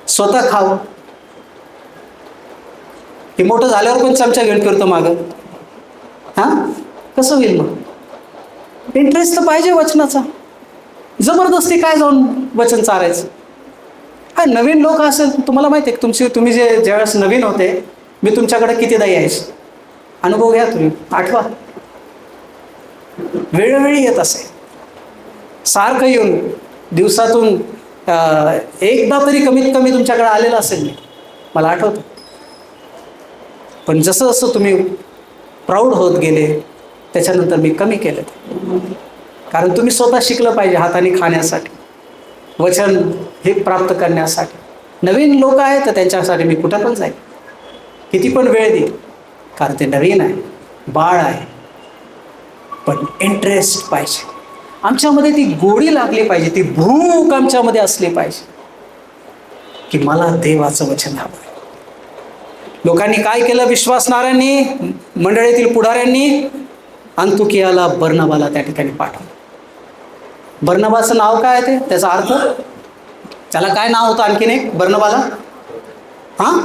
Speaker 1: स्वतः खावं. हे मोठं झाल्यावर पण चमचा घेऊन फिरतो मागं. हां, कसं होईल मग? इंटरेस्ट तर पाहिजे वचनाचा. जबरदस्ती काय जाऊन वचन चारायचं? काय नवीन लोक असेल, तुम्हाला माहिती आहे तुम्ही ज्यावेळेस नवीन होते, मी तुमच्याकडे कितीदा यायचे. अनुभव घ्या तुम्ही, आठवा. वेळोवेळी येत असे, सारखं येऊन दिवसातून एकदा तरी कमीत कमी तुमच्याकडे आलेलं असेल मी, मला आठवतं. पण जसं जसं तुम्ही प्राऊड होत गेले त्याच्यानंतर मी कमी केलं. कारण तुम्ही स्वतः शिकलं पाहिजे हाताने खाण्यासाठी, वचन हे प्राप्त करण्यासाठी. नवीन लोक आहेत तर त्यांच्यासाठी मी कुठं पण जाईल, किती पण वेळ देईल, कारण ते नवीन आहे, बाळ आहे. पण इंटरेस्ट पाहिजे आमच्यामध्ये, ती गोडी लागली पाहिजे, ती भूक आमच्यामध्ये असली पाहिजे की मला देवाचं वचन हवं. लोकांनी काय केलं? विश्वासणाऱ्यांनी, मंडळीतील पुढाऱ्यांनी अंतुकियाला बर्नबाला त्या ठिकाणी पाठवलं. बर्नबाचं नाव काय आहे त्याचा अर्थ? त्याला काय नाव होतं आणखीन एक बर्नबाला? हां,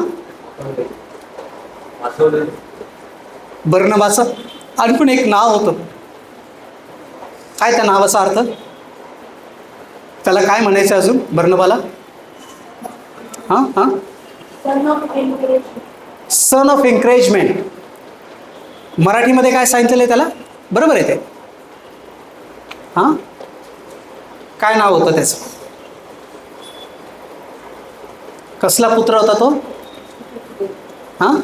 Speaker 1: बर्नबाचं आणखीन एक नाव होतं. काय त्या नावाचा अर्थ? त्याला काय म्हणायचं अजून बर्नबाला? हां हां, सन ऑफ एन्करेजमेंट. मराठीमध्ये काय सांगितलेलं आहे त्याला? बरोबर आहे ते? हां, काय नाव होतं त्याचं? कसला पुत्र होता तो? हां,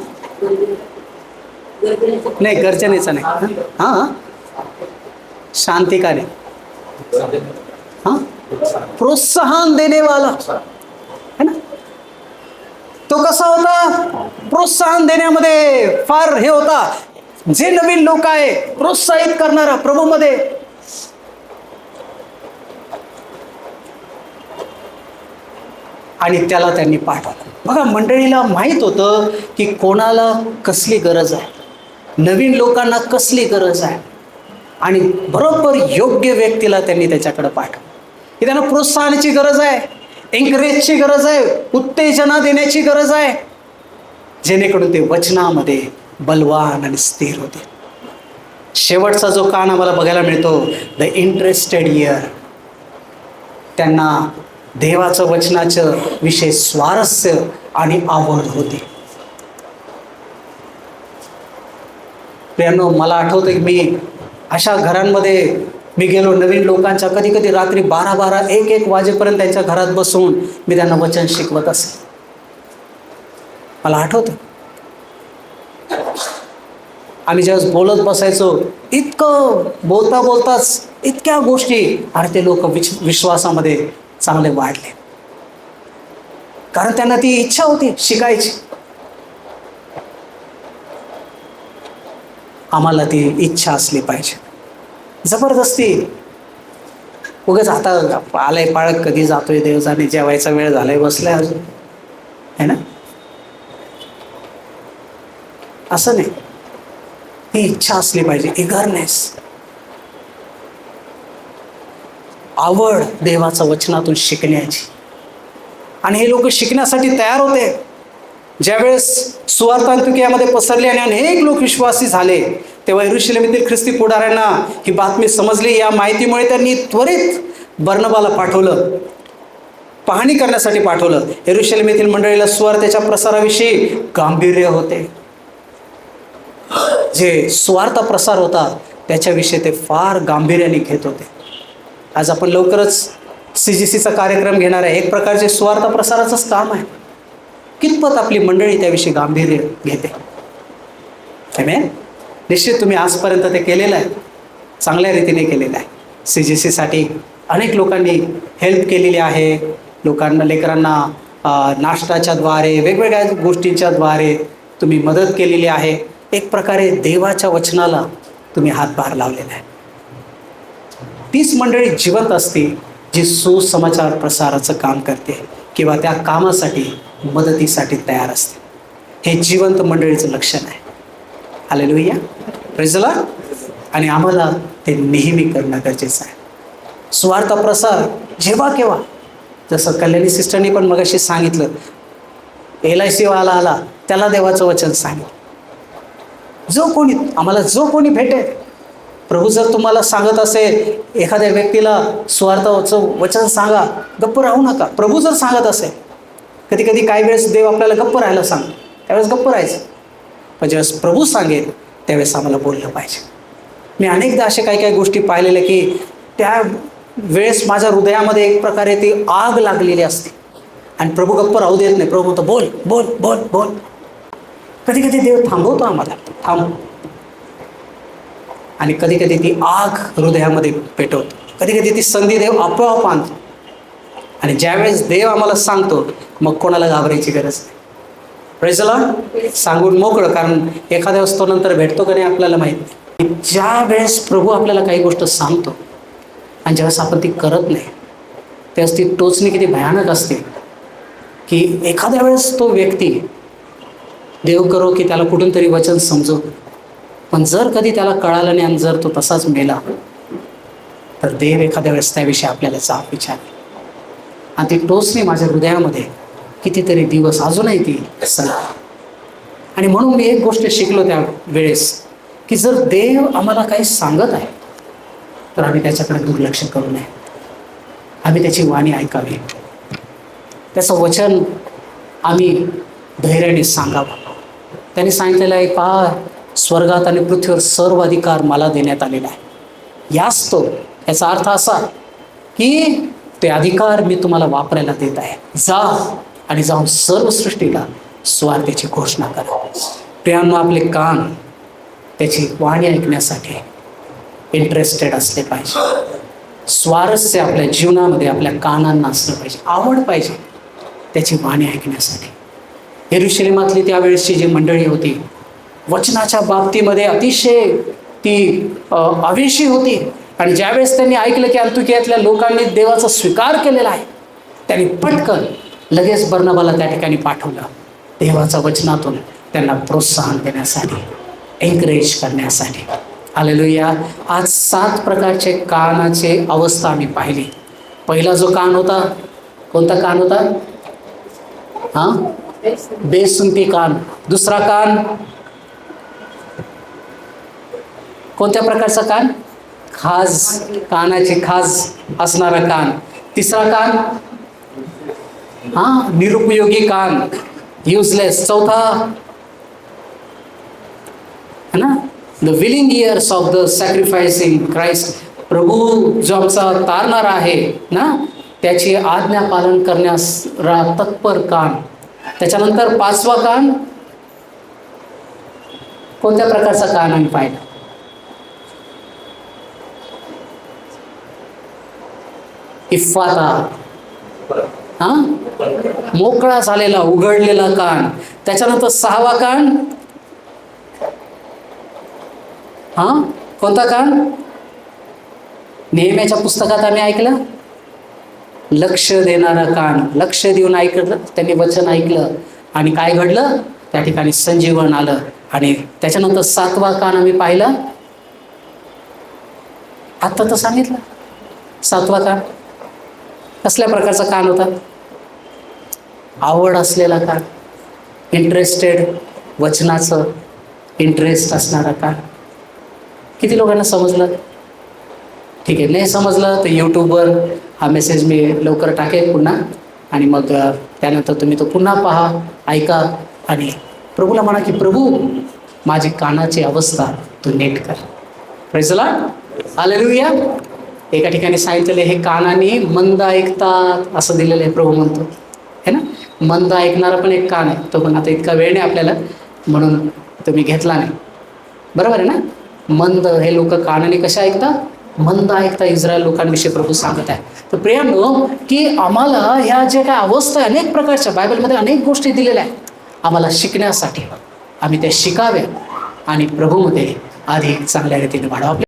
Speaker 1: नाही, गर्जनेचा नाही. हां, शांतिकाने. हां, प्रोत्साहन देनेवाला है ना. तो कसा होता? प्रोत्साहन देण्यामध्ये फार हे होता. जे नवीन लोक आहे प्रोत्साहित करणारा प्रभूमध्ये. आणि त्याला त्यांनी पाठवलं. बघा, मंडळीला माहीत होतं की कोणाला कसली गरज आहे, नवीन लोकांना कसली गरज आहे, आणि बरोबर योग्य व्यक्तीला त्यांनी त्याच्याकडे पाठवलं. की त्यांना प्रोत्साहनाची गरज आहे, एन्करेजची गरज आहे, उत्तेजना देण्याची गरज आहे, जेणेकरून ते वचनामध्ये बलवान आणि स्थिर होते. शेवटचा जो कान आम्हाला बघायला मिळतो, द इंटरेस्टेड इयर. त्यांना देवाचं वचनाचं विषय स्वारस्य आणि आवड होती. प्रियांनो, मला आठवतं की मी अशा घरांमध्ये मी गेलो, नवीन लोकांच्या, कधी कधी रात्री 12-12, 1-1 वाजेपर्यंत त्यांच्या घरात बसून मी त्यांना वचन शिकवत असे. मला आठवतं आम्ही ज्यावेळेस बोलत बसायचो, इतकं बोलता बोलताच इतक्या गोष्टी, आणि ते लोक विश्वासामध्ये चांगले वाढले, कारण त्यांना ती इच्छा होती शिकायची. आम्हाला ती इच्छा असली पाहिजे. जबरदस्ती उगाच आता आलंय पाळत, कधी जातोय देव जाणे, जेवायचा वेळ झालाय, बसलाय अजून, है ना, असं नाही. ही इच्छा असली पाहिजे, इगरनेस, आवड देवाचं वचनातून शिकण्याची. आणि हे लोक शिकण्यासाठी तयार होते. ज्यावेळेस सुवार्त अंतियोक्यामध्ये पसरली आणि अनेक लोक विश्वासी झाले, तेव्हा यरूशलेमातील ख्रिस्ती पुढाऱ्यांना ही बातमी समजली. या माहितीमुळे त्यांनी त्वरित बर्नबाला पाठवलं, पाहणी करण्यासाठी पाठवलं. यरूशलेमातील मंडळीला सुवार्तेच्या प्रसाराविषयी गांभीर्य होते. जे सुवार्ता प्रसार होता त्याच्याविषयी ते फार गांभीर्याने घेत होते. आज आपण लवकरच CGCचा कार्यक्रम घेणार आहे. एक प्रकारचे सुवार्ता प्रसाराचंच काम आहे. कितपत आपली मंडळी त्याविषयी गांभीर्य घेते? आमेन. निश्चित तुम्ही आजपर्यंत ते केलेलं आहे, चांगल्या रीतीने केलेलं आहे. CGCसाठी अनेक लोकांनी हेल्प केलेली आहे. लोकांना, लेकरांना नाश्ताच्या द्वारे, वेगवेगळ्या गोष्टींच्या द्वारे तुम्ही मदत केलेली आहे. एक प्रकारे देवाच्या वचनाला तुम्ही हातभार लावलेला आहे. तीच मंडळी जिवंत असते जी सुसमाचार प्रसाराचं काम करते किंवा त्या कामासाठी, मदतीसाठी तयार असते. हे जिवंत मंडळीचं लक्षण आहे. Hallelujah, praise the Lord. आणि आम्हाला ते नेहमी करणं गरजेचं आहे. सुवार्ता प्रसार जेव्हा केव्हा, जसं कल्याणी सिस्टरनी पण मगाशी सांगितलं, LIC वाला आला त्याला देवाचं वचन सांगितलं. जो कोणी भेटेल, प्रभू जर तुम्हाला सांगत असेल एखाद्या व्यक्तीला सुवार्ताचं वचन सांगा, गप्प राहू नका. प्रभू जर सांगत असेल, कधी कधी काही वेळेस देव आपल्याला गप्प राहायला सांगतो, त्यावेळेस गप्प राहायचं. पण ज्यावेळेस प्रभू सांगेल त्यावेळेस आम्हाला बोललं पाहिजे. मी अनेकदा अशा काही गोष्टी पाहिलेल्या की त्या वेळेस माझ्या हृदयामध्ये एक प्रकारे ती आग लागलेली असते आणि प्रभू गप्प राहू देत नाही. प्रभू म्हणतो बोल बोल बोल बोल. कधी कधी देव थांबवतो आम्हाला, थांब. आणि कधी कधी ती आग हृदयामध्ये पेटवतो. कधी कधी ती संधी देव आपोआप आणतो. आणि ज्यावेळेस देव आम्हाला सांगतो मग कोणाला घाबरायची गरज नाही. Praise the Lord. सांगून मोकळं, कारण एखाद्या वेळेस तो नंतर भेटतो का नाही आपल्याला माहीत नाही. ज्या वेळेस प्रभू आपल्याला काही गोष्ट सांगतो आणि ज्यावेळेस आपण ती करत नाही, त्यावेळेस ती टोचणी किती भयानक असते की एखाद्या वेळेस तो व्यक्ती, देव करो की त्याला कुठून तरी वचन समजो, पण जर कधी त्याला कळालं नाही आणि जर तो तसाच मेला तर देव एखाद्या वेळेस त्याविषयी आपल्याला जाब विचारेल. आणि ती टोचणी माझ्या हृदयामध्ये कितीतरी दिवस अजूनही ती सर. आणि म्हणून मी एक गोष्ट शिकलो त्या वेळेस की जर देव आम्हाला काही सांगत आहे तर आम्ही त्याच्याकडे दुर्लक्ष करू नये. आम्ही त्याची वाणी ऐकावी, त्याचं वचन आम्ही धैर्याने सांगावं. त्यांनी सांगितलेलं आहे, पहा स्वर्गात आणि पृथ्वीवर सर्व अधिकार मला देण्यात आलेला आहे. याच तो, याचा अर्थ असा की ते अधिकार मी तुम्हाला वापरायला देत आहे. जा आणि जाऊन सर्व सृष्टीला स्वार्थाची घोषणा करा. प्रियांनो, आपले कान त्याची वाणी ऐकण्यासाठी इंटरेस्टेड असले पाहिजे. स्वारस्य आपल्या जीवनामध्ये आपल्या कानांना असलं पाहिजे, आवड पाहिजे त्याची वाणी ऐकण्यासाठी. यरूशलेमातली त्यावेळेसची जी मंडळी होती वचनाच्या बाबतीमध्ये अतिशय ती आवेशी होती. आणि ज्यावेळेस त्यांनी ऐकलं की अंतियोक्यातल्या लोकांनी देवाचा स्वीकार केलेला आहे, त्यांनी पटकन लगेच बर्नबाला त्या ठिकाणी पाठवलं, देवाच्या वचनातून त्यांना प्रोत्साहन देण्यासाठी, एनकरेज करण्यासाठी. हालेलुया. आज 7 प्रकारचे कानाचे अवस्था आम्ही पाहिली. पहिला जो कान होता, कोणता कान होता? बेसुंती कान. दुसरा कान कोणत्या प्रकारचा कान? खाज, कानाची खाज असणारा कान. तिसरा कान निरुपयोगी कान, युजलेस. चौथा है ना the willing ears of the sacrificing Christ. प्रभू जो आमचा तारणार आहे ना, त्याची आज्ञा पालन करण्यास तत्पर कान. त्याच्यानंतर 5वा कान, कोणत्या प्रकारचा कान आम्ही पाहिला? इफ्फाता, हा, मोकळा झालेला उघडलेला कान. त्याच्यानंतर 6वा कान, हा, कोणता कान? नेहमीच्या पुस्तकात आम्ही ऐकलं, लक्ष देणारा कान. लक्ष देऊन ऐकलं, त्यांनी वचन ऐकलं आणि काय घडलं? त्या ठिकाणी संजीवन आलं. आणि त्याच्यानंतर 7वा कान आम्ही पाहिला, आता तर सांगितलं. 7वा कान कसल्या प्रकारचा कान होता? आवड असलेला कान, इंटरेस्टेड, वचनाचं इंटरेस्ट असणारा कान. किती लोकांना समजलं? ठीक आहे, नाही समजलं तर यूट्यूबवर हा मेसेज मी लवकर टाकेल पुन्हा, आणि मग त्यानंतर तुम्ही तो पुन्हा पहा, ऐका आणि प्रभूला म्हणा की प्रभू माझी कानाची अवस्था तू नीट कर. Praise the Lord, hallelujah. एका ठिकाणी सांगितलेले हे कानाने मंद ऐकतात असं दिलेलं आहे. प्रभू म्हणतो है ना, मंद ऐकणारा पण एक कान आहे. तो पण आता इतका वेळ नाही आपल्याला म्हणून तुम्ही घेतला नाही. बरोबर आहे ना. मंद हे लोक कानाने कशा ऐकतात? मंद ऐकता. इस्रायल लोकांविषयी प्रभू सांगत आहे. तर प्रियांनो, की आम्हाला ह्या जे काय अवस्था आहे, अनेक प्रकारच्या बायबलमध्ये अनेक गोष्टी दिलेल्या आहेत आम्हाला शिकण्यासाठी. आम्ही त्या शिकाव्या आणि प्रभूमध्ये अधिक चांगल्या रीतीने वाढावं.